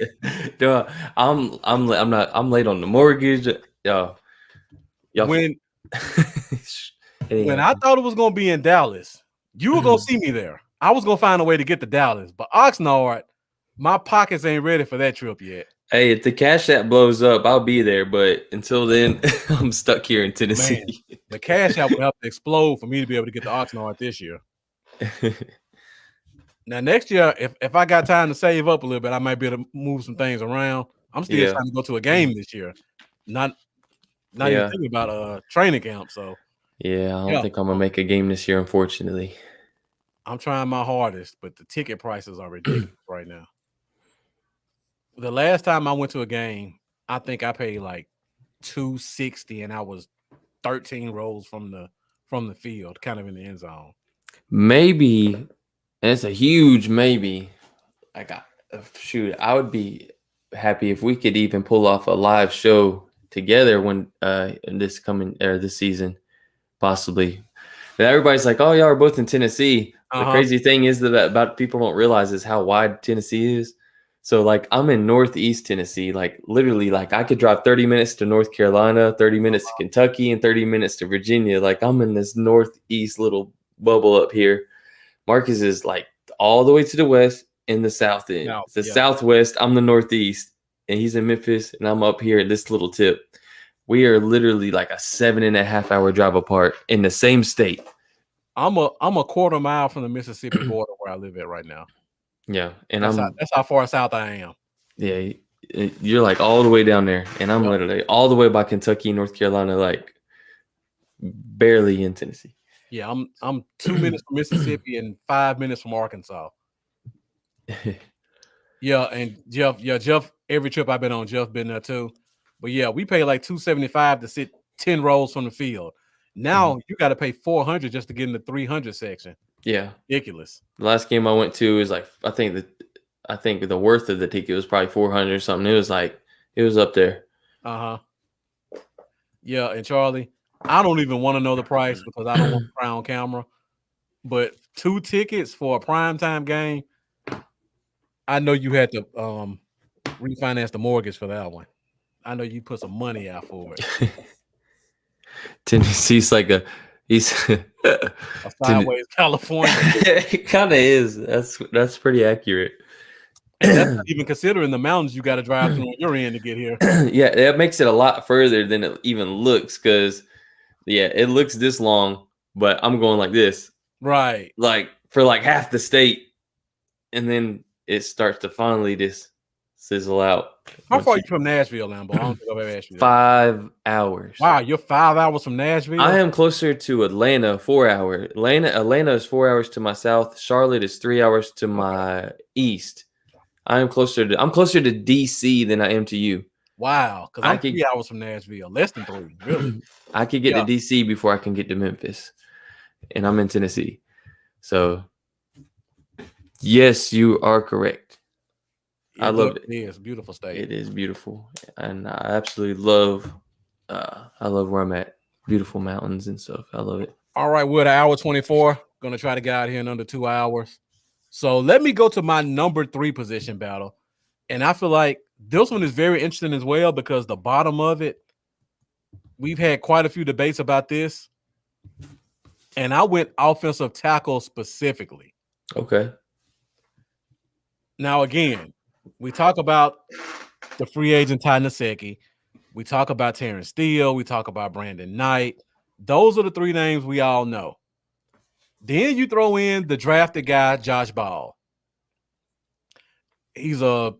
duh, I'm late on the mortgage. Y'all When I thought it was gonna be in Dallas, you were gonna see me there. I was gonna find a way to get to Dallas, but Oxnard, my pockets ain't ready for that trip yet. Hey, if the Cash App blows up, I'll be there. But until then, I'm stuck here in Tennessee. Man, the Cash App would have to explode for me to be able to get to Oxnard this year. Now, next year, if I got time to save up a little bit, I might be able to move some things around. I'm still trying to go to a game this year. Not even thinking about a training camp. So yeah, I don't think I'm gonna make a game this year, unfortunately. I'm trying my hardest, but the ticket prices are ridiculous right now. The last time I went to a game, I think I paid like $260, and I was 13 rows from the field, kind of in the end zone. Maybe, and it's a huge maybe. Like, shoot, I would be happy if we could even pull off a live show together when in this season, possibly. And everybody's like, "Oh, y'all are both in Tennessee." The crazy thing is that about people don't realize is how wide Tennessee is. So, like, I'm in Northeast Tennessee. Like, literally, like, I could drive 30 minutes to North Carolina, 30 minutes to Kentucky, and 30 minutes to Virginia. Like, I'm in this Northeast little bubble up here. Marcus is, like, all the way to the west in the south end. Southwest, I'm the Northeast, and he's in Memphis, and I'm up here at this little tip. We are literally like a 7.5-hour drive apart in the same state. I'm a quarter mile from the Mississippi border where I live at right now. Yeah, and that's how far south I am. Yeah, you're like all the way down there, and I'm literally all the way by Kentucky, North Carolina, like barely in Tennessee. Yeah, I'm 2 minutes from Mississippi and 5 minutes from Arkansas. Yeah, and Jeff. Every trip I've been on, Jeff been there too. But yeah, we pay like $275 to sit 10 rows from the field. Now you got to pay $400 just to get in the 300 section. Yeah, ridiculous. The last game I went to is like I think the worth of the ticket was probably $400 or something. It was up there. Yeah, and Charlie, I don't even want to know the price because I don't want to cry on camera. But 2 tickets for a primetime game, I know you had to refinance the mortgage for that one. I know you put some money out for it. Tennessee's like he's a sideways California. It kind of is. That's pretty accurate. And that's not even considering the mountains you got to drive through on your end to get here. Yeah, that makes it a lot further than it even looks because, it looks this long, but I'm going like this. Right. Like for like half the state, and then it starts to finally just sizzle out. How far are you from Nashville, Lambo? I don't think I've ever asked you that. 5 hours. Wow, you're 5 hours from Nashville? I am closer to Atlanta, 4 hours. Atlanta is 4 hours to my south. Charlotte is 3 hours to my east. I'm closer to DC than I am to you. Wow, because I'm 3 hours from Nashville, less than 3, really. I could get to DC before I can get to Memphis, and I'm in Tennessee. So, yes, you are correct. I love it. It is a beautiful state. It is beautiful, and I absolutely love. I love where I'm at. Beautiful mountains and stuff. I love it. All right, we're at 1:24. Gonna try to get out here in under 2 hours. So let me go to my number 3 position battle, and I feel like this one is very interesting as well because the bottom of it, we've had quite a few debates about this, and I went offensive tackle specifically. Okay. Now again, we talk about the free agent Ty Nsekhe. We talk about Terrence Steele. We talk about Brandon Knight. Those are the 3 names we all know. Then you throw in the drafted guy, Josh Ball. He's a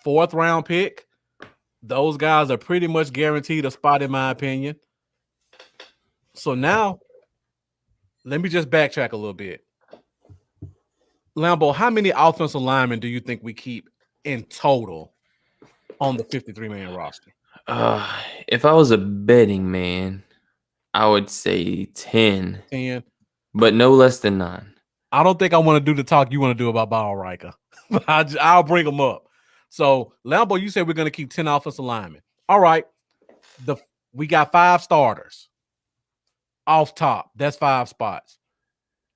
4th round pick. Those guys are pretty much guaranteed a spot, in my opinion. So now, let me just backtrack a little bit. Lambo, how many offensive linemen do you think we keep in total on the 53-man roster? If I was a betting man, I would say 10. 10. But no less than 9. I don't think I want to do the talk you want to do about Ball Riker. I'll bring them up. So, Lambo, you said we're going to keep 10 offensive linemen. All right. We got 5 starters. Off top, that's 5 spots.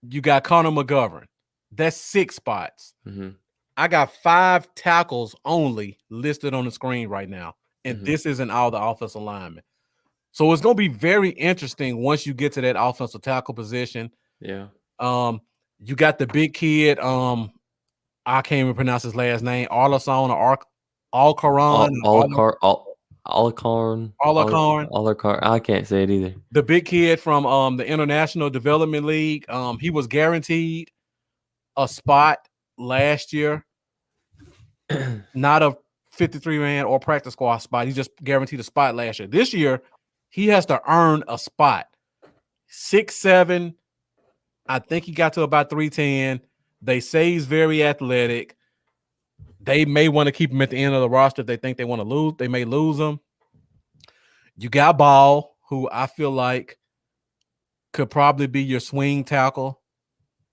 You got Connor McGovern. That's 6 spots. Mm-hmm. I got 5 tackles only listed on the screen right now. And this isn't all the offensive linemen. So it's going to be very interesting once you get to that offensive tackle position. Yeah. You got the big kid. I can't even pronounce his last name. Arlason or Alakarn. I can't say it either. The big kid from the International Development League. He was guaranteed a spot last year. Not a 53-man or practice squad spot. He just guaranteed a spot last year. This year, he has to earn a spot. 6'7". I think he got to about 310. They say he's very athletic. They may want to keep him at the end of the roster if they think they want to lose. They may lose him. You got Ball, who I feel like could probably be your swing tackle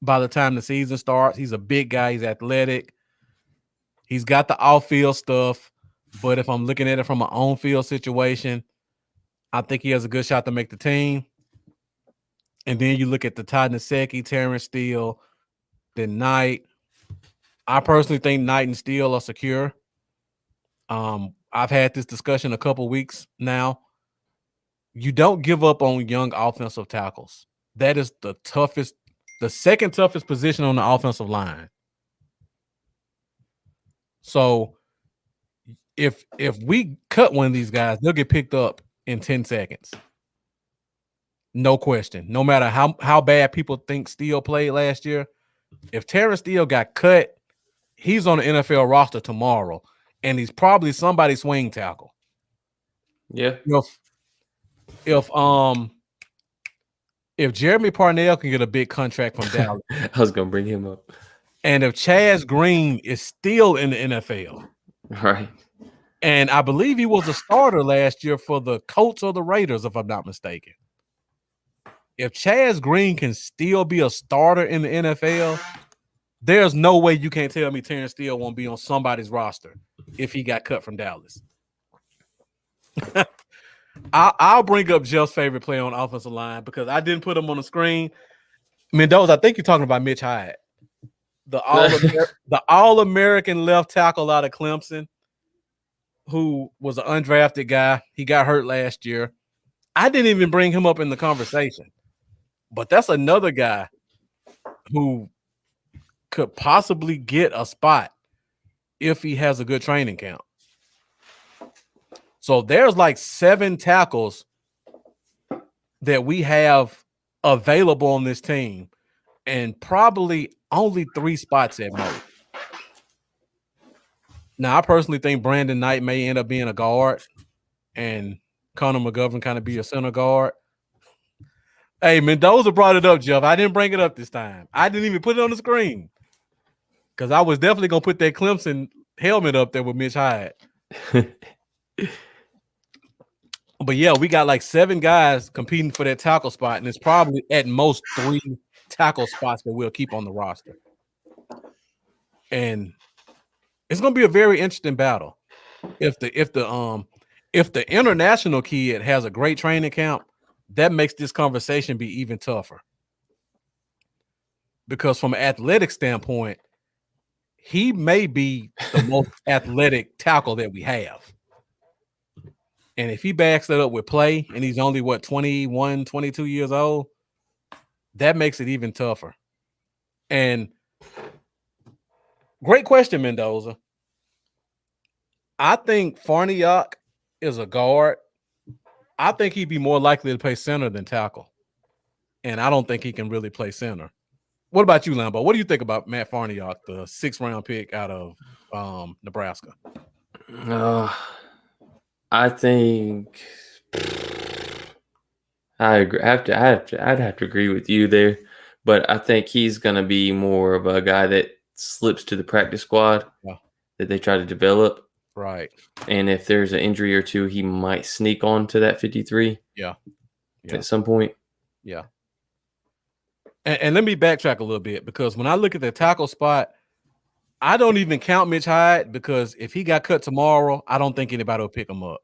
by the time the season starts. He's a big guy. He's athletic. He's got the off-field stuff. But if I'm looking at it from an on-field situation, I think he has a good shot to make the team. And then you look at the Todd Nasecki, Terrence Steele, then Knight. I personally think Knight and Steele are secure. I've had this discussion a couple weeks now. You don't give up on young offensive tackles. That is the second toughest position on the offensive line. So if we cut one of these guys, they'll get picked up in 10 seconds. No question. No matter how bad people think Steele played last year, if Terrence Steele got cut, he's on the NFL roster tomorrow, and he's probably somebody's swing tackle. Yeah. If Jeremy Parnell can get a big contract from Dallas, I was gonna bring him up. And if Chaz Green is still in the NFL, right? And I believe he was a starter last year for the Colts or the Raiders, if I'm not mistaken. If Chaz Green can still be a starter in the NFL, there's no way you can't tell me Terrence Steele won't be on somebody's roster if he got cut from Dallas. I'll bring up Jeff's favorite player on offensive line because I didn't put him on the screen. Mendoza, I think you're talking about Mitch Hyatt, the All-American left tackle out of Clemson, who was an undrafted guy. He got hurt last year. I didn't even bring him up in the conversation. But that's another guy who could possibly get a spot if he has a good training camp. So there's like 7 tackles that we have available on this team and probably only 3 spots at most. Now, I personally think Brandon Knight may end up being a guard and Connor McGovern kind of be a center guard. Hey, Mendoza brought it up, Jeff. I didn't bring it up this time. I didn't even put it on the screen because I was definitely going to put that Clemson helmet up there with Mitch Hyatt. But, yeah, we got like 7 guys competing for that tackle spot, and it's probably at most 3 tackle spots that we'll keep on the roster. And it's going to be a very interesting battle. If the international kid has a great training camp, that makes this conversation be even tougher. Because from an athletic standpoint, he may be the most athletic tackle that we have. And if he backs that up with play and he's only, 21, 22 years old, that makes it even tougher. And great question, Mendoza. I think Farniok is a guard. I think he'd be more likely to play center than tackle. And I don't think he can really play center. What about you, Lambo? What do you think about Matt Farniok, the 6th round pick out of Nebraska? I think I agree. I'd have to agree with you there, but I think he's going to be more of a guy that slips to the practice squad that they try to develop. Right. And if there's an injury or two, he might sneak on to that 53. Yeah. At some point. Yeah. And let me backtrack a little bit, because when I look at the tackle spot, I don't even count Mitch Hyde, because if he got cut tomorrow, I don't think anybody will pick him up.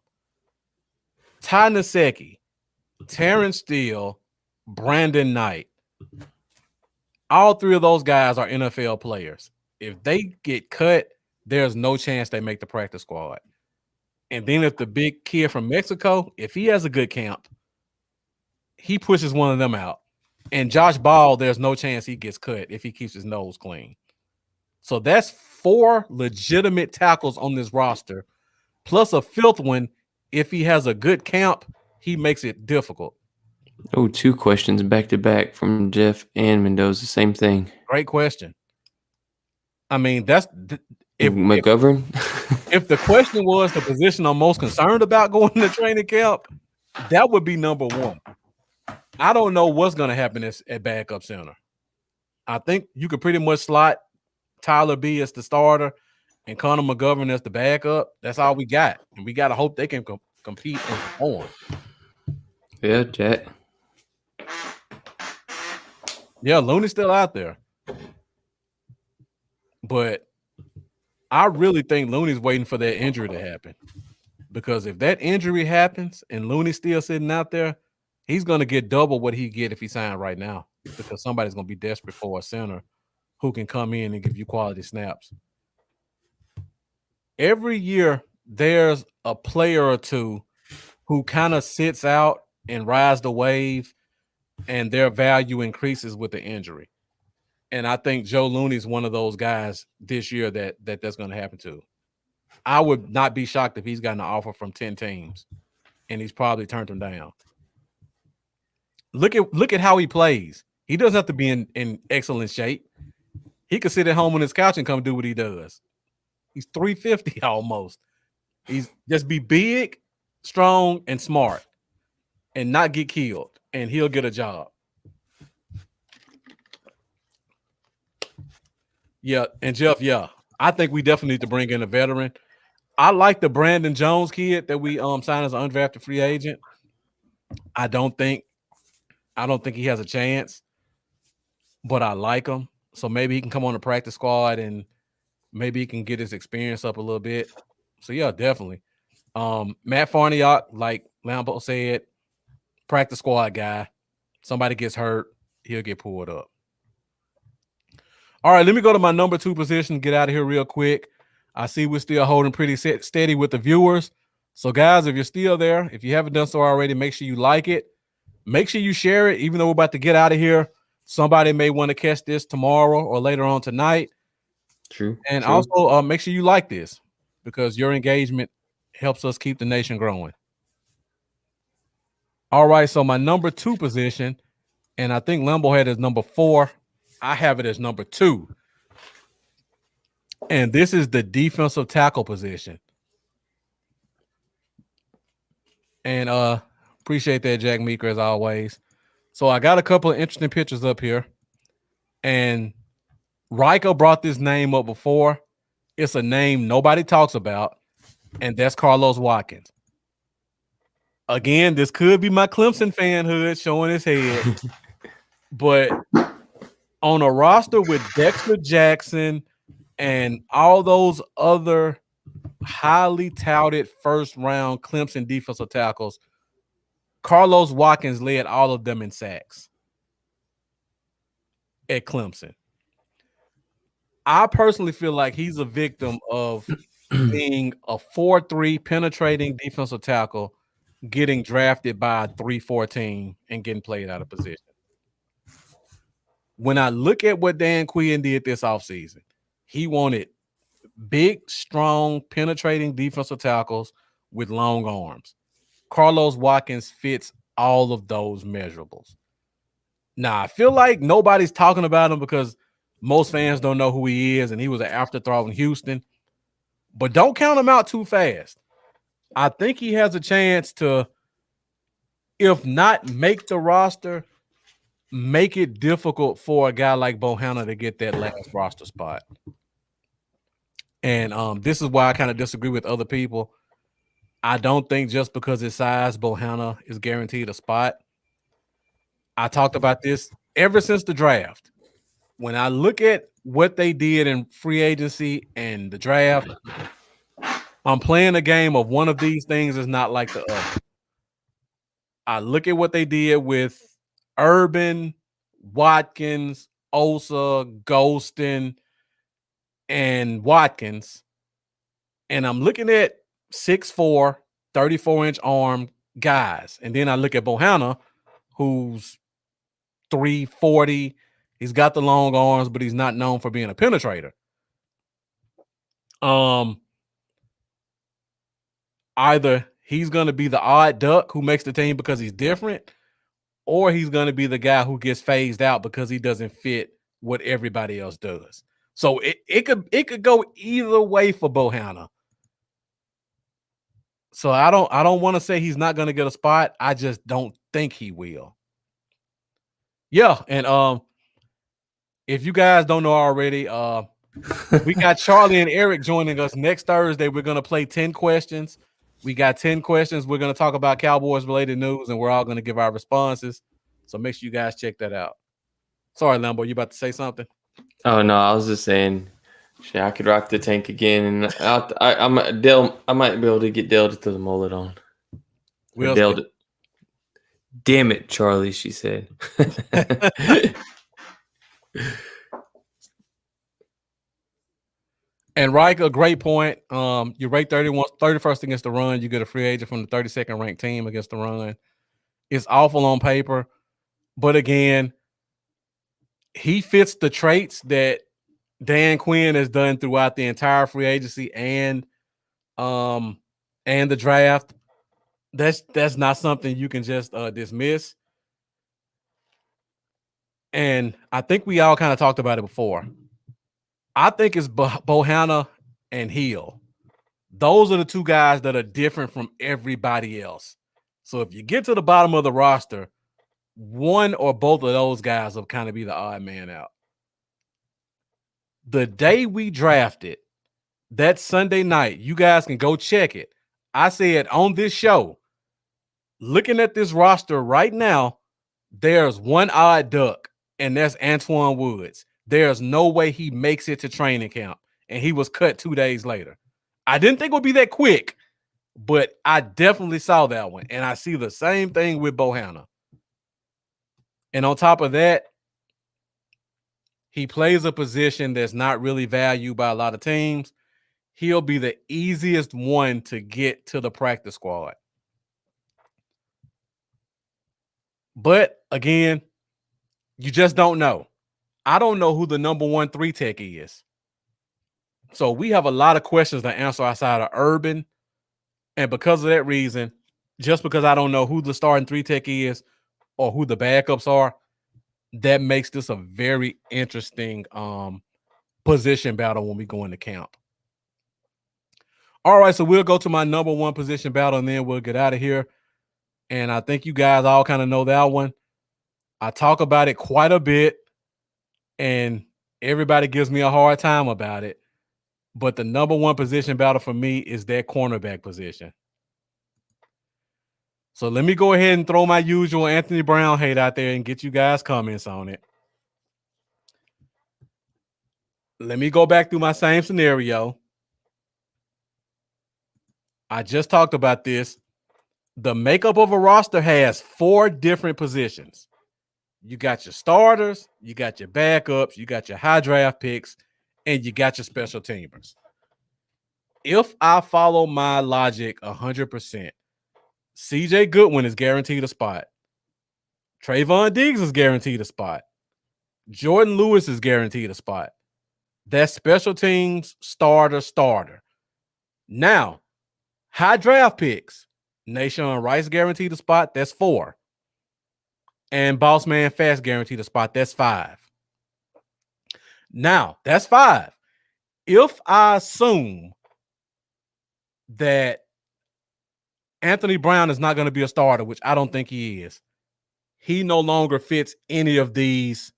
Ty Nsekhe, Terrence Steele, Brandon Knight. All 3 of those guys are NFL players. If they get cut, there's no chance they make the practice squad. And then if the big kid from Mexico, if he has a good camp, he pushes one of them out. And Josh Ball, there's no chance he gets cut if he keeps his nose clean. So that's 4 legitimate tackles on this roster, plus a 5th one. If he has a good camp, he makes it difficult. Oh, 2 questions back to back from Jeff and Mendoza. Same thing. Great question. I mean, that's if McGovern. If the question was the position I'm most concerned about going to training camp, that would be number 1. I don't know what's going to happen at backup center. I think you could pretty much slot Tyler B as the starter and Connor McGovern as the backup. That's all we got. And we got to hope they can compete and perform. Yeah, Jack. Yeah, Looney's still out there. But I really think Looney's waiting for that injury to happen. Because if that injury happens and Looney's still sitting out there, he's going to get double what he get if he signed right now, because somebody's going to be desperate for a center who can come in and give you quality snaps. Every year, there's a player or two who kind of sits out and rides the wave, and their value increases with the injury. And I think Joe Looney's one of those guys this year that's going to happen to. I would not be shocked if he's gotten an offer from 10 teams, and he's probably turned them down. Look at how he plays. He doesn't have to be in excellent shape. He could sit at home on his couch and come do what he does. He's 350 almost. He's just be big, strong, and smart, and not get killed, and he'll get a job. Yeah, and Jeff, I think we definitely need to bring in a veteran. I like the Brandon Jones kid that we signed as an undrafted free agent. I don't think he has a chance, but I like him. So maybe he can come on the practice squad and maybe he can get his experience up a little bit. So yeah, definitely. Matt Farniok, like Lambo said, practice squad guy. Somebody gets hurt, he'll get pulled up. All right, let me go to my number 2 position, get out of here real quick. I see we're still holding pretty steady with the viewers. So guys, if you're still there, if you haven't done so already, make sure you like it. Make sure you share it, even though we're about to get out of here. Somebody may want to catch this tomorrow or later on tonight. True. And also make sure you like this, because your engagement helps us keep the nation growing. All right, so my number 2 position, and I think Lambo had as number 4. I have it as number 2. And this is the defensive tackle position. And appreciate that, Jack Meeker, as always. So I got a couple of interesting pictures up here. And Rico brought this name up before. It's a name nobody talks about, and that's Carlos Watkins. Again, this could be my Clemson fanhood showing his head. But on a roster with Dexter Jackson and all those other highly touted first-round Clemson defensive tackles, Carlos Watkins led all of them in sacks at Clemson. I personally feel like he's a victim of being a 4-3 penetrating defensive tackle, getting drafted by a 3-4 team and getting played out of position. When I look at what Dan Quinn did this offseason, he wanted big, strong, penetrating defensive tackles with long arms. Carlos Watkins fits all of those measurables. Nah, I feel like nobody's talking about him because most fans don't know who he is, and he was an afterthought in Houston. But don't count him out too fast. I think he has a chance to, if not make the roster, make it difficult for a guy like Bohanna to get that last roster spot. And this is why I kind of disagree with other people. I don't think just because his size, Bohanna is guaranteed a spot. I talked about this ever since the draft. When I look at what they did in free agency and the draft, I'm playing a game of one of these things is not like the other. I look at what they did with Urban, Watkins, Osa, Golston, and Watkins, and I'm looking at 6'4", 34-inch arm guys. And then I look at Bohanna, who's 340. He's got the long arms, but he's not known for being a penetrator. Either he's going to be the odd duck who makes the team because he's different, or he's going to be the guy who gets phased out because he doesn't fit what everybody else does. So it could go either way for Bohanna. So I don't want to say he's not going to get a spot. I just don't think he will. Yeah, and if you guys don't know already, we got Charlie and Eric joining us next Thursday. We're going to play 10 questions. We got 10 questions. We're going to talk about Cowboys related news, and we're all going to give our responses. So make sure you guys check that out. Sorry, Lambo, you about to say something? Oh no, I was just saying, shit, I could rock the tank again, and I might be able to get Dale to throw the mullet on. Damn it, Charlie, she said. And Reich, a great point. You rate 31st against the run. You get a free agent from the 32nd ranked team against the run. It's awful on paper, but again, he fits the traits that Dan Quinn has done throughout the entire free agency and the draft. That's not something you can just dismiss. And I think we all kind of talked about it before. I think it's Bohanna and Hill. Those are the two guys that are different from everybody else. So if you get to the bottom of the roster, one or both of those guys will kind of be the odd man out. The day we drafted, that Sunday night, you guys can go check it. I said on this show, looking at this roster right now, there's one odd duck, and that's Antoine Woods. There's no way he makes it to training camp, and he was cut 2 days later. I didn't think it would be that quick, but I definitely saw that one, and I see the same thing with Bohanna. And on top of that, he plays a position that's not really valued by a lot of teams. He'll be the easiest one to get to the practice squad. But again, you just don't know. I don't know who the number 1 3 tech is. So we have a lot of questions to answer outside of Urban. And because of that reason, just because I don't know who the starting 3 tech is or who the backups are, that makes this a very interesting position battle when we go into camp. All right, so we'll go to my number 1 position battle, and then we'll get out of here. And I think you guys all kind of know that one. I talk about it quite a bit, and everybody gives me a hard time about it. But the number 1 position battle for me is that cornerback position. So let me go ahead and throw my usual Anthony Brown hate out there and get you guys comments on it. Let me go back through my same scenario. I just talked about this. The makeup of a roster has 4 different positions. You got your starters, you got your backups, you got your high draft picks, and you got your special teamers. If I follow my logic 100%, CJ Goodwin is guaranteed a spot. Trayvon Diggs is guaranteed a spot. Jordan Lewis is guaranteed a spot. That's special teams starter. Now, high draft picks. Nashawn Rice guaranteed a spot. That's 4. and Boss Man Fast guaranteed a spot. That's 5. Now, that's 5. If I assume that Anthony Brown is not going to be a starter, which I don't think he is, he no longer fits any of these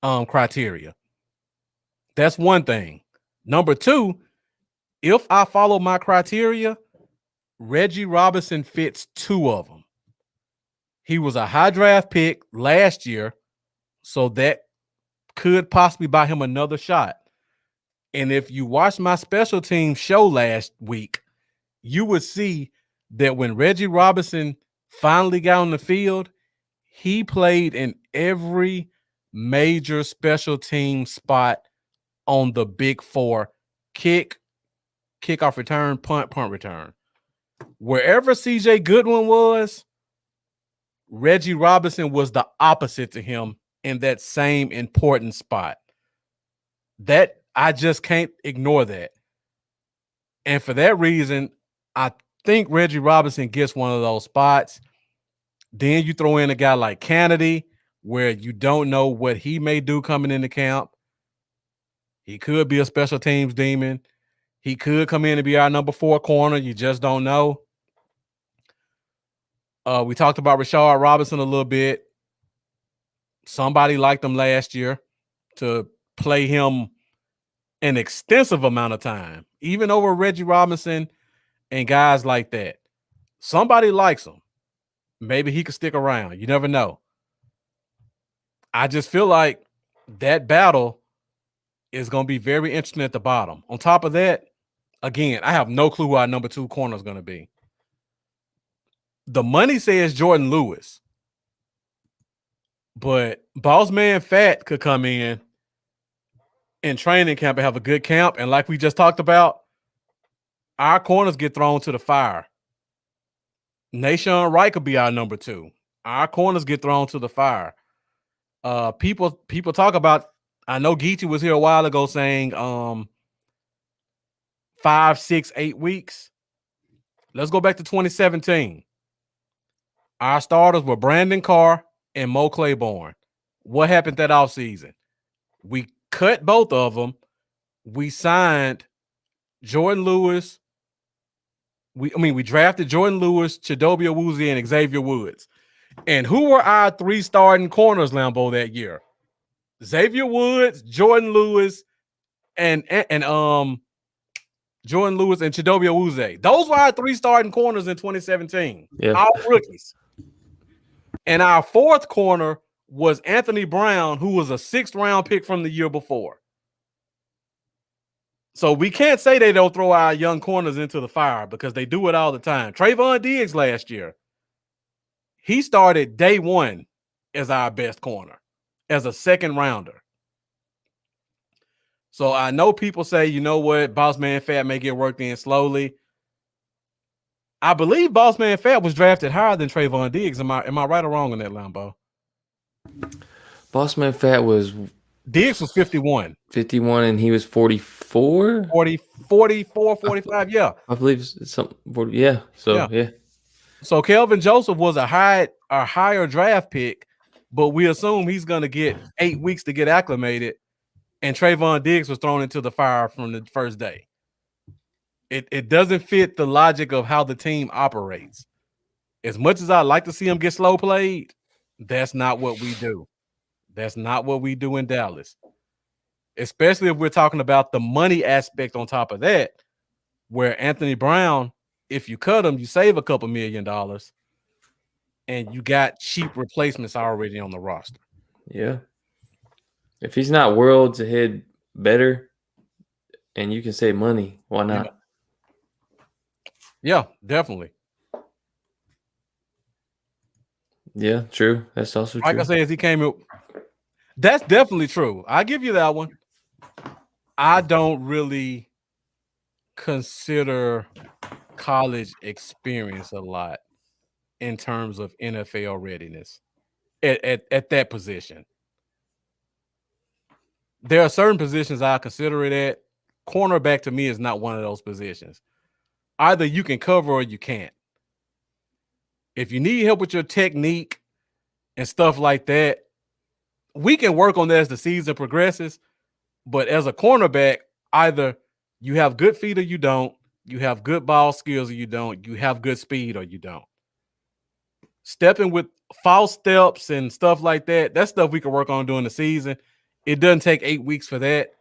criteria. That's one thing. Number 2, if I follow my criteria, Reggie Robinson fits 2 of them. He was a high draft pick last year, so that could possibly buy him another shot. And if you watch my special team show last week, you would see that when Reggie Robinson finally got on the field, he played in every major special team spot on the big 4: kick, kickoff return, punt return. Wherever CJ Goodwin was, Reggie Robinson was the opposite to him in that same important spot. That I just can't ignore that. And for that reason, I think Reggie Robinson gets one of those spots. Then you throw in a guy like Kennedy, where you don't know what he may do coming into camp. He could be a special teams demon. He could come in and be our number 4 corner. You just don't know. We talked about Rashard Robinson a little bit. Somebody liked him last year to play him an extensive amount of time, even over Reggie Robinson and guys like that. Somebody likes him. Maybe he could stick around. You never know. I just feel like that battle is going to be very interesting at the bottom. On top of that, again, I have no clue who our number 2 corner is going to be. The money says Jordan Lewis, but Boss Man Fat could come in training camp and have a good camp. And like we just talked about, our corners get thrown to the fire. Nashawn Wright could be our number 2. Our corners get thrown to the fire. People talk about, I know Geechee was here a while ago saying 5, 6, 8 weeks. Let's go back to 2017. Our starters were Brandon Carr and Mo Claiborne. What happened that offseason? We cut both of them. We signed Jordan Lewis. We drafted Jordan Lewis, Chidobe Awuzie, and Xavier Woods. And who were our 3 starting corners, Lambo, that year? Xavier Woods, Jordan Lewis, and Jordan Lewis and Chidobe Awuzie. Those were our 3 starting corners in 2017. Yeah. All rookies. And our 4th corner was Anthony Brown, who was a 6th round pick from the year before. So we can't say they don't throw our young corners into the fire, because they do it all the time. Trayvon Diggs last year, he started day 1 as our best corner, as a 2nd rounder. So I know people say, you know what, Boss Man Fat may get worked in slowly. I believe Boss Man Fat was drafted higher than Trayvon Diggs. Am I right or wrong on that, Lambo? Boss Man Fat was Diggs was 51. 51 and he was 44? 44, 45, yeah. I believe some 40, yeah. So yeah. So Kelvin Joseph was a higher draft pick, but we assume he's going to get 8 weeks to get acclimated, and Trayvon Diggs was thrown into the fire from the first day. It doesn't fit the logic of how the team operates. As much as I like to see him get slow played, that's not what we do. That's not what we do in Dallas. Especially if we're talking about the money aspect on top of that, where Anthony Brown, if you cut him, you save a couple $1 million, and you got cheap replacements already on the roster. Yeah. If he's not worlds ahead better and you can save money, why not? Yeah, definitely. Yeah, true. That's also true. Like I said, as he came in, that's definitely true. I give you that one. I don't really consider college experience a lot in terms of NFL readiness at that position. There are certain positions I consider it at. Cornerback to me is not one of those positions. Either you can cover or you can't. If you need help with your technique and stuff like that. We can work on that as the season progresses, but as a cornerback, either you have good feet or you don't. You have good ball skills or you don't. You have good speed or you don't. Stepping with false steps and stuff like that, that's stuff we can work on during the season. It doesn't take 8 weeks for that.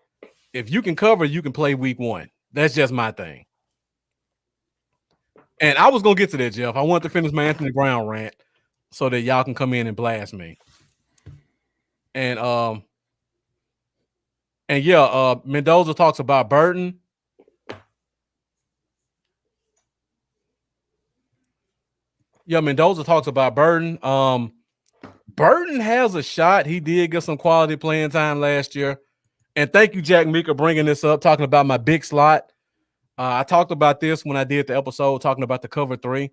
If you can cover, you can play week 1. That's just my thing. And I was going to get to that, Jeff. I want to finish my Anthony Brown rant so that y'all can come in and blast me. And Mendoza talks about Burton. Yeah, Mendoza talks about Burton. Burton has a shot. He did get some quality playing time last year. And thank you, Jack Meeker, bringing this up, talking about my big slot. I talked about this when I did the episode talking about the cover 3.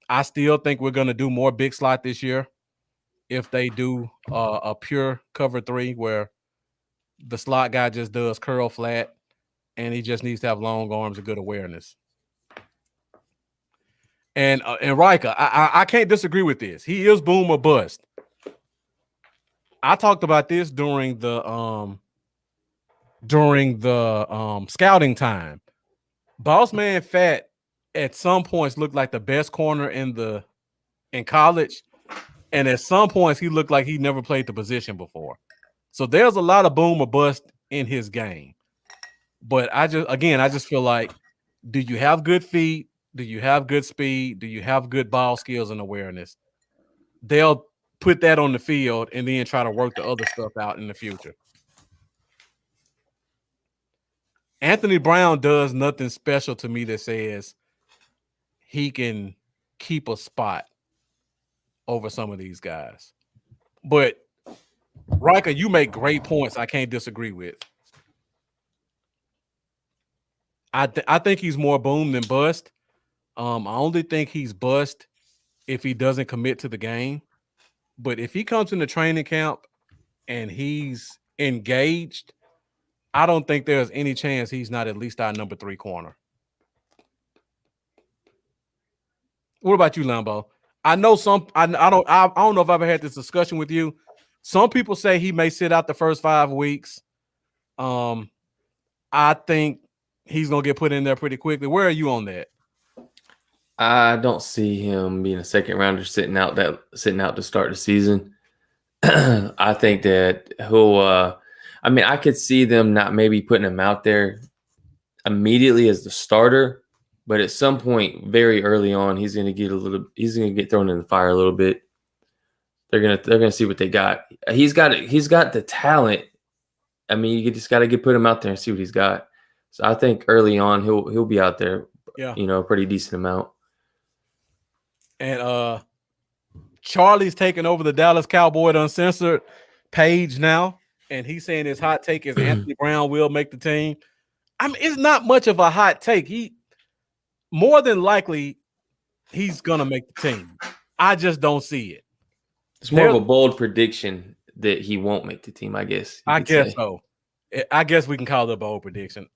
I still think we're going to do more big slot this year if they do a pure cover 3 where the slot guy just does curl flat and he just needs to have long arms and good awareness. And Riker, I can't disagree with this. He is boom or bust. I talked about this during the scouting time. Boss Man Fat at some points looked like the best corner in college, and at some points he looked like he never played the position before. So there's a lot of boom or bust in his game. But I just feel like, do you have good feet? Do you have good speed? Do you have good ball skills and awareness? They'll put that on the field and then try to work the other stuff out in the future. Anthony Brown does nothing special to me that says he can keep a spot over some of these guys. But Riker, you make great points I can't disagree with. I think he's more boom than bust. I only think he's bust if he doesn't commit to the game. But if he comes into training camp and he's engaged, I don't think there's any chance he's not at least our number 3 corner. What about you, Lambo? I know I don't know if I've ever had this discussion with you. Some people say he may sit out the first 5 weeks. I think he's gonna get put in there pretty quickly. Where are you on that? I don't see him being a second rounder sitting out to start the season. I think that he'll. I could see them not maybe putting him out there immediately as the starter, but at some point, very early on, he's gonna get thrown in the fire a little bit. They're gonna see what they got. He's got the talent. You just got to put him out there and see what he's got. So I think early on he'll be out there. Yeah, a pretty decent amount. And Charlie's taking over the Dallas Cowboy Uncensored page now, and he's saying his hot take is Anthony Brown will make the team. It's not much of a hot take. He more than likely he's gonna make the team. I just don't see it. It's more of a bold prediction that he won't make the team, I guess. I guess so. I guess we can call it a bold prediction.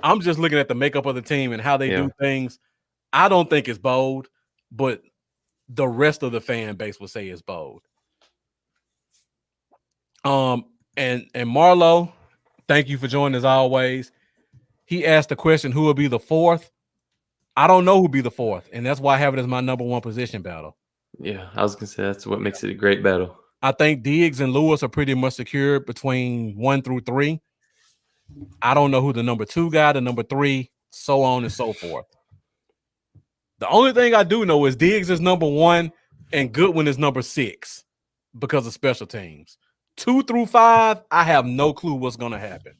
I'm just looking at the makeup of the team and how they do things. I don't think it's bold, but the rest of the fan base will say it's bold. And Marlo, thank you for joining as always. He asked the question, who will be the 4th? I don't know who'll be the 4th, and that's why I have it as my number 1 position battle. Yeah, I was gonna say that's what makes it a great battle. I think Diggs and Lewis are pretty much secured between 1 through 3. I don't know who the number 2 guy, the number 3, so on and so forth. The only thing I do know is Diggs is number 1 and Goodwin is number 6 because of special teams. 2 through 5, I have no clue what's going to happen.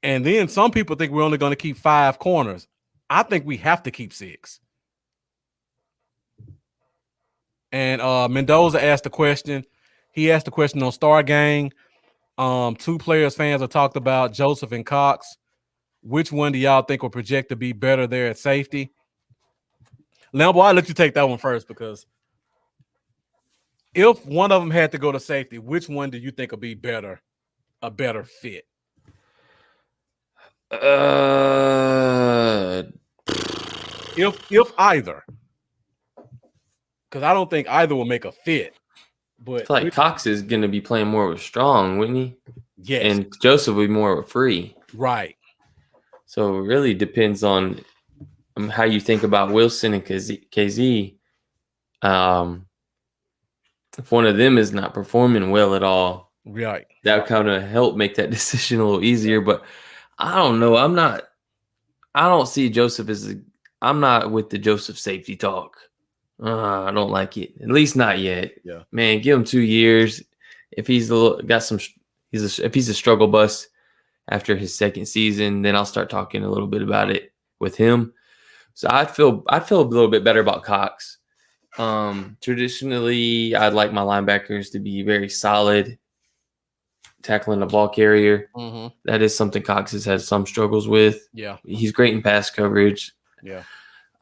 And then some people think we're only going to keep 5 corners. I think we have to keep 6. And Mendoza asked the question. He asked the question on Star Gang. 2 players fans have talked about, Joseph and Cox. Which one do y'all think will project to be better there at safety? Lambo, I'll let you take that one first, because if one of them had to go to safety, which one do you think will be better, a better fit? If either. because I don't think either will make a fit. I But feel like Cox is going to be playing more with Strong, wouldn't he? yes, And Joseph will be more with Free. right. So it really depends on how you think about Wilson and KZ. If one of them is not performing well at all, Right. that would kind of help make that decision a little easier. But I don't know. I don't see Joseph I'm not with the Joseph safety talk. I don't like it. At least not yet. Yeah. Man, give him 2 years. If he's if he's a struggle bus after his second season, then I'll start talking a little bit about it with him. So I'd feel a little bit better about Cox. Traditionally, I'd like my linebackers to be very solid, tackling the ball carrier. Mm-hmm. That is something Cox has had some struggles with. Yeah. He's great in pass coverage. Yeah.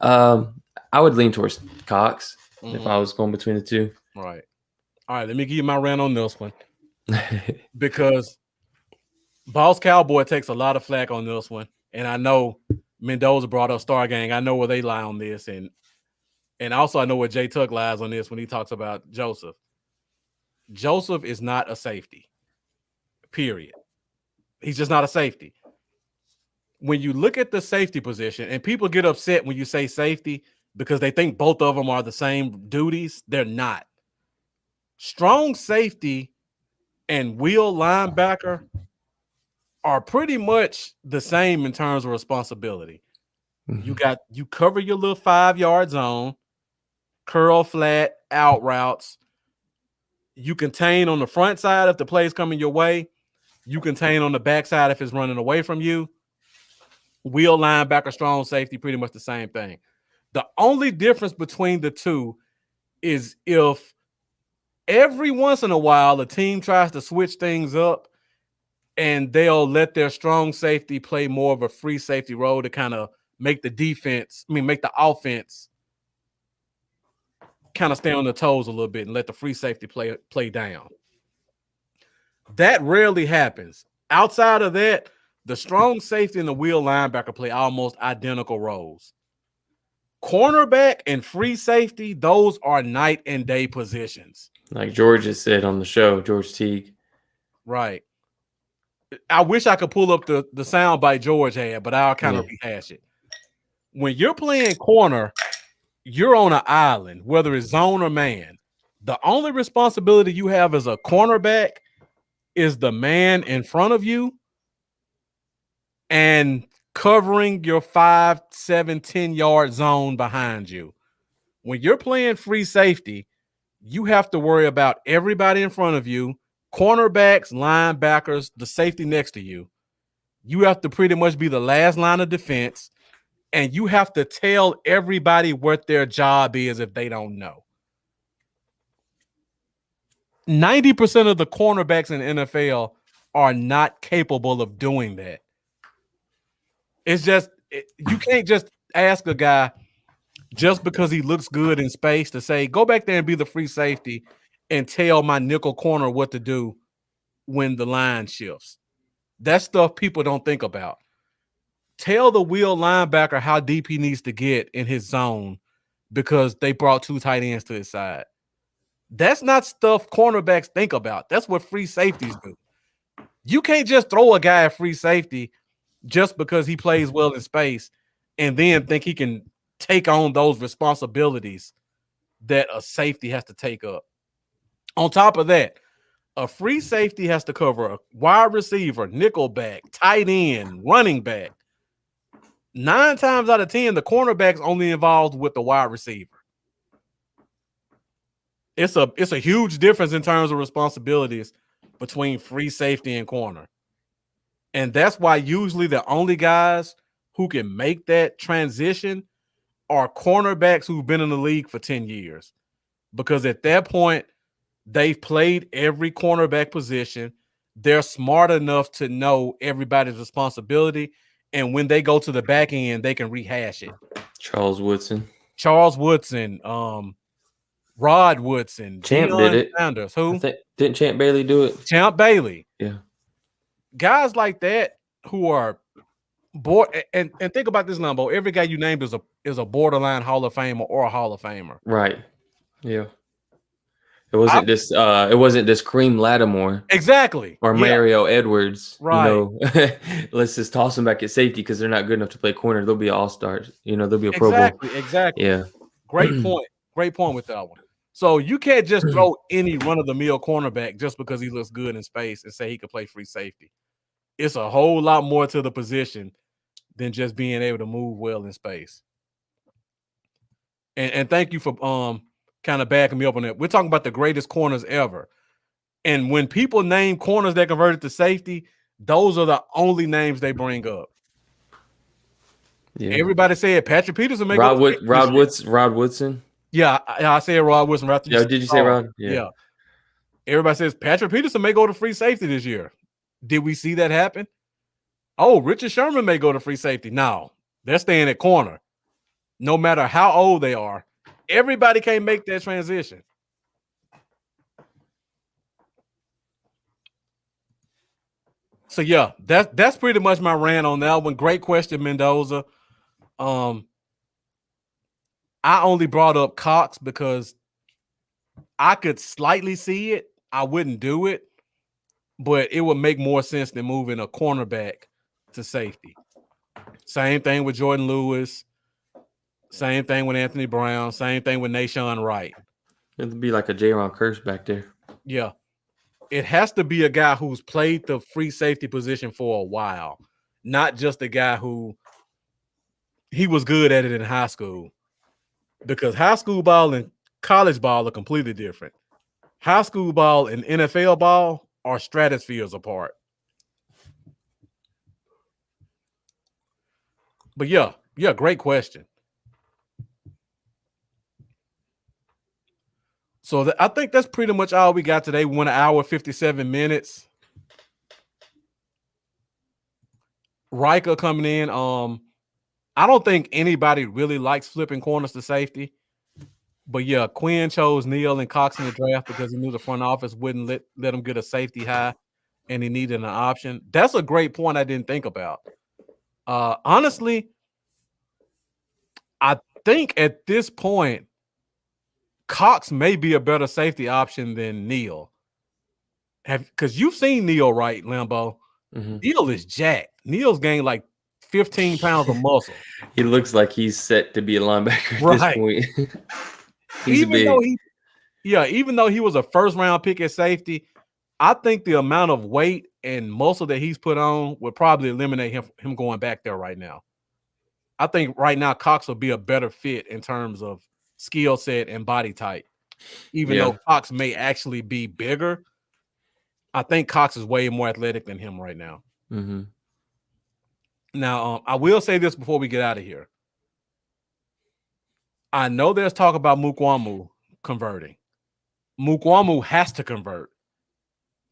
I would lean towards Cox Mm-hmm. if I was going between the two. Right. All right. Let me give you my rant on this one because Boss Cowboy takes a lot of flack on this one, and I know Mendoza brought up Star Gang. I know where they lie on this, and also I know where Jay Tuck lies on this when he talks about Joseph. Joseph is not a safety. Period. He's just not a safety. When you look at the safety position, and people get upset when you say safety because they think both of them are the same duties, they're not. Strong safety and wheel linebacker are pretty much the same in terms of responsibility. Mm-hmm. You cover your little 5-yard zone, curl flat, out routes. You contain on the front side if the play's coming your way. You contain on the back side if it's running away from you. Wheel linebacker, strong safety, pretty much the same thing. The only difference between the two is if every once in a while a team tries to switch things up and they'll let their strong safety play more of a free safety role to kind of make the offense kind of stay on the toes a little bit and let the free safety play down. That rarely happens. Outside of that, the strong safety and the wheel linebacker play almost identical roles. Cornerback and free safety, those are night and day positions. Like George has said on the show, George Teague. Right. I wish I could pull up the sound bite George had, but I'll kind of rehash it. When you're playing corner, you're on an island, whether it's zone or man. The only responsibility you have as a cornerback is the man in front of you and covering your 5, 7, 10-yard zone behind you. When you're playing free safety, you have to worry about everybody in front of you, cornerbacks, linebackers, the safety next to you. You have to pretty much be the last line of defense, and you have to tell everybody what their job is if they don't know. 90% of the cornerbacks in the NFL are not capable of doing that. It's just, you can't just ask a guy just because he looks good in space to say, go back there and be the free safety and tell my nickel corner what to do when the line shifts. That's stuff people don't think about. Tell the wheel linebacker how deep he needs to get in his zone because they brought 2 tight ends to his side. That's not stuff cornerbacks think about. That's what free safeties do. You can't just throw a guy at free safety just because he plays well in space and then think he can take on those responsibilities that a safety has to take up. On top of that, a free safety has to cover a wide receiver, nickel back, tight end, running back. 9 times out of 10, the cornerback's only involved with the wide receiver. It's a huge difference in terms of responsibilities between free safety and corner. And that's why usually the only guys who can make that transition are cornerbacks who've been in the league for 10 years. Because at that point, they've played every cornerback position. They're smart enough to know everybody's responsibility. And when they go to the back end, they can rehash it. Charles Woodson, Rod Woodson, Champ Deion did it. Sanders, who? Didn't Champ Bailey do it? Champ Bailey. Yeah. Guys like that who are bored, and think about this, Lambo. Every guy you named is a borderline Hall of Famer or a Hall of Famer. Right. Yeah. It wasn't this. It wasn't this Kareem Lattimore Exactly. or Yeah. Mario Edwards. Right. You know, let's just toss them back at safety because they're not good enough to play corner. They'll be all stars. You know, they'll be a Pro Bowl. Exactly. Yeah. Great point. Great point with that one. So you can't just throw any run-of-the-mill cornerback just because he looks good in space and say he can play free safety. It's a whole lot more to the position than just being able to move well in space. And thank you for kind of backing me up on that. We're talking about the greatest corners ever. And when people name corners that converted to safety, those are the only names they bring up. Yeah. Everybody said Patrick Peterson may Rod go Woodson. Yeah, I said Rod Wilson. Right after Yeah, did you say Rod? Yeah. Everybody says Patrick Peterson may go to free safety this year. Did we see that happen? Oh, Richard Sherman may go to free safety. No, they're staying at corner. No matter how old they are, everybody can't make that transition. So yeah, that's pretty much my rant on that one. Great question, Mendoza. I only brought up Cox because I could slightly see it. I wouldn't do it, but it would make more sense than moving a cornerback to safety. Same thing with Jordan Lewis. Same thing with Anthony Brown. Same thing with Nashawn Wright. It'd be like a J-Ron Curse back there. Yeah. It has to be a guy who's played the free safety position for a while, not just a guy who he was good at it in high school. Because high school ball and college ball are completely different. High school ball and NFL ball are stratospheres apart. But yeah, great question. So I think that's pretty much all we got today. We went an hour, 57 minutes. Riker coming in. I don't think anybody really likes flipping corners to safety. But yeah, Quinn chose Neal and Cox in the draft because he knew the front office wouldn't let him get a safety high and he needed an option. That's a great point I didn't think about. Honestly, I think at this point, Cox may be a better safety option than Neal. Because you've seen Neal, right, Lambo? Mm-hmm. Neal is jacked. Neal's gained like 15 pounds of muscle. He looks like he's set to be a linebacker at this point. He's big. Even though he was a first-round pick at safety, I think the amount of weight and muscle that he's put on would probably eliminate him going back there right now. I think right now Cox will be a better fit in terms of skill set and body type. Even though Cox may actually be bigger, I think Cox is way more athletic than him right now. Mm-hmm. Now, I will say this before we get out of here. I know there's talk about Mukwamu converting. Mukwamu has to convert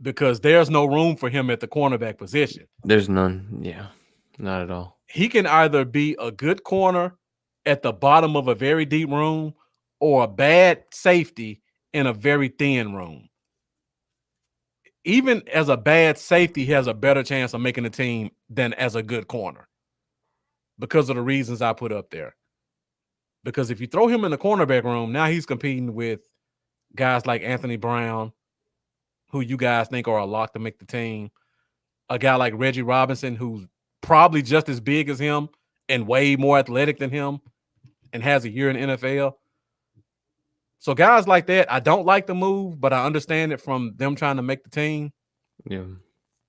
because there's no room for him at the cornerback position. There's none. Yeah, not at all. He can either be a good corner at the bottom of a very deep room or a bad safety in a very thin room. Even as a bad safety, he has a better chance of making the team than as a good corner because of the reasons I put up there. Because if you throw him in the cornerback room, now he's competing with guys like Anthony Brown, who you guys think are a lock to make the team. A guy like Reggie Robinson, who's probably just as big as him and way more athletic than him and has a year in the NFL. So guys like that, I don't like the move, but I understand it from them trying to make the team. Yeah.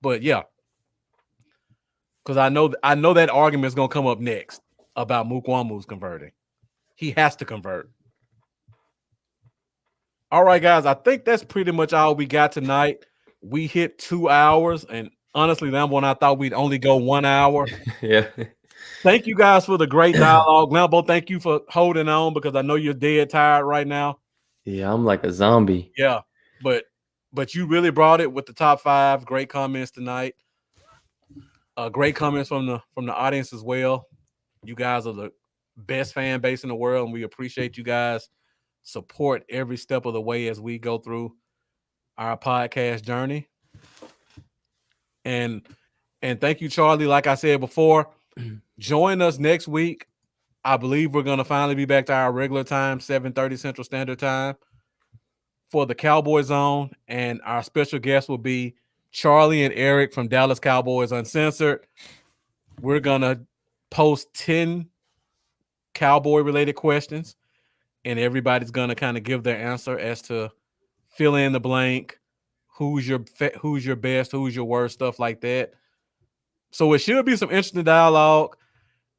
But yeah, because I know that argument is going to come up next about Mukwamu's converting. He has to convert. All right, guys, I think that's pretty much all we got tonight. We hit 2 hours, and honestly, Lambo and I thought we'd only go 1 hour. Yeah. Thank you guys for the great dialogue. Lambo, thank you for holding on because I know you're dead tired right now. Yeah, I'm like a zombie. Yeah, but you really brought it with the top 5. Great comments tonight. Great comments from the audience as well. You guys are the best fan base in the world, and we appreciate you guys support every step of the way as we go through our podcast journey. And thank you, Charlie. Like I said before, join us next week. I believe we're going to finally be back to our regular time, 7:30 Central Standard Time. for the Cowboy Zone, and our special guest will be Charlie and Eric from Dallas Cowboys Uncensored. We're gonna post 10 Cowboy-related questions, and everybody's gonna kind of give their answer as to fill in the blank, who's your best, who's your worst, stuff like that. So it should be some interesting dialogue.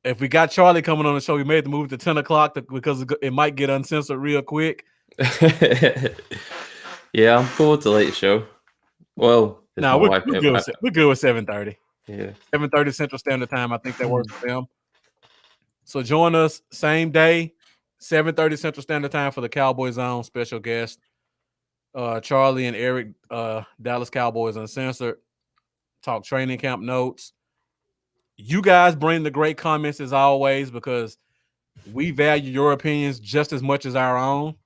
If we got Charlie coming on the show, we made the move to 10 o'clock because it might get uncensored real quick. Yeah, I'm cool with the late show. Well, no, we're good with 7:30. Yeah, 7:30 Central Standard Time. I think that works for them. So join us same day, 7:30 Central Standard Time for the Cowboy Zone special guest, Charlie and Eric, Dallas Cowboys Uncensored. Talk training camp notes. You guys bring the great comments as always because we value your opinions just as much as our own.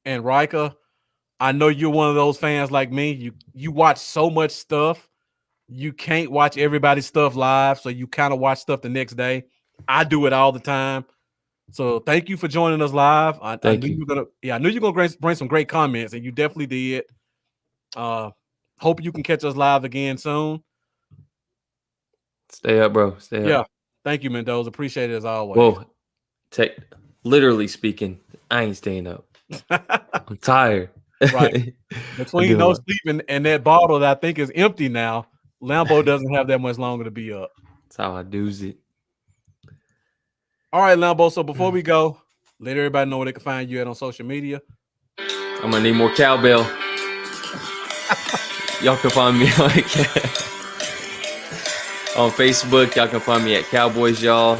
And Rika, I know you're one of those fans like me. You watch so much stuff. You can't watch everybody's stuff live, so you kind of watch stuff the next day. I do it all the time. So thank you for joining us live. I knew you were gonna bring some great comments, and you definitely did. Hope you can catch us live again soon. Stay up, bro. Stay up. Yeah. Thank you, Mendoza. Appreciate it as always. Well, literally speaking, I ain't staying up. I'm tired. Right. Between no sleep and that bottle that I think is empty now, Lambo doesn't have that much longer to be up. That's how I do it. All right, Lambo. So before we go, let everybody know where they can find you at on social media. I'm gonna need more cowbell. Y'all can find me on Facebook. Y'all can find me at Cowboys Y'all.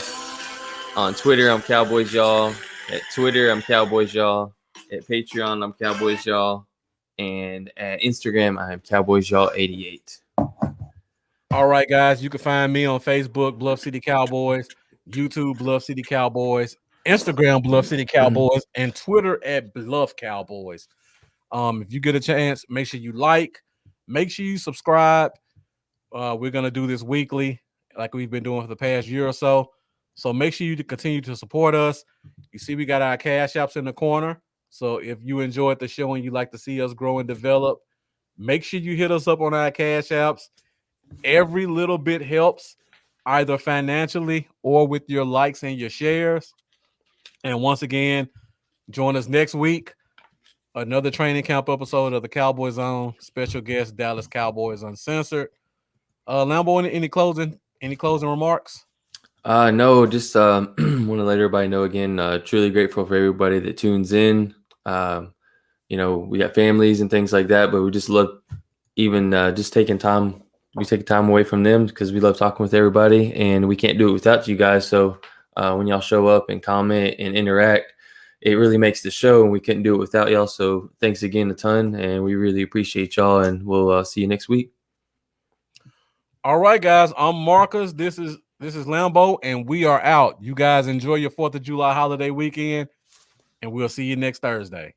On Twitter, I'm Cowboys Y'all. At Twitter, I'm Cowboys Y'all. At Patreon, I'm Cowboys Y'all. And at Instagram, I am Cowboys Y'all 88. All right, guys. You can find me on Facebook, Bluff City Cowboys, YouTube, Bluff City Cowboys, Instagram, Bluff City Cowboys, and Twitter at Bluff Cowboys. If you get a chance, make sure you like, make sure you subscribe. We're gonna do this weekly, like we've been doing for the past year or so. So make sure you continue to support us. You see, we got our cash apps in the corner. So if you enjoyed the show and you like to see us grow and develop, make sure you hit us up on our cash apps. Every little bit helps, either financially or with your likes and your shares. And once again, join us next week. Another training camp episode of the Cowboy Zone. Special guest, Dallas Cowboys Uncensored. Lambo, any closing remarks? No, just want to let everybody know again, truly grateful for everybody that tunes in. We got families and things like that, but we just love even just taking time. We take time away from them because we love talking with everybody, and we can't do it without you guys. So when y'all show up and comment and interact, it really makes the show, and we couldn't do it without y'all. So thanks again a ton, and we really appreciate y'all, and we'll see you next week. All right, guys. I'm Marcus. This is Lambo, and we are out. You guys enjoy your 4th of July holiday weekend, and we'll see you next Thursday.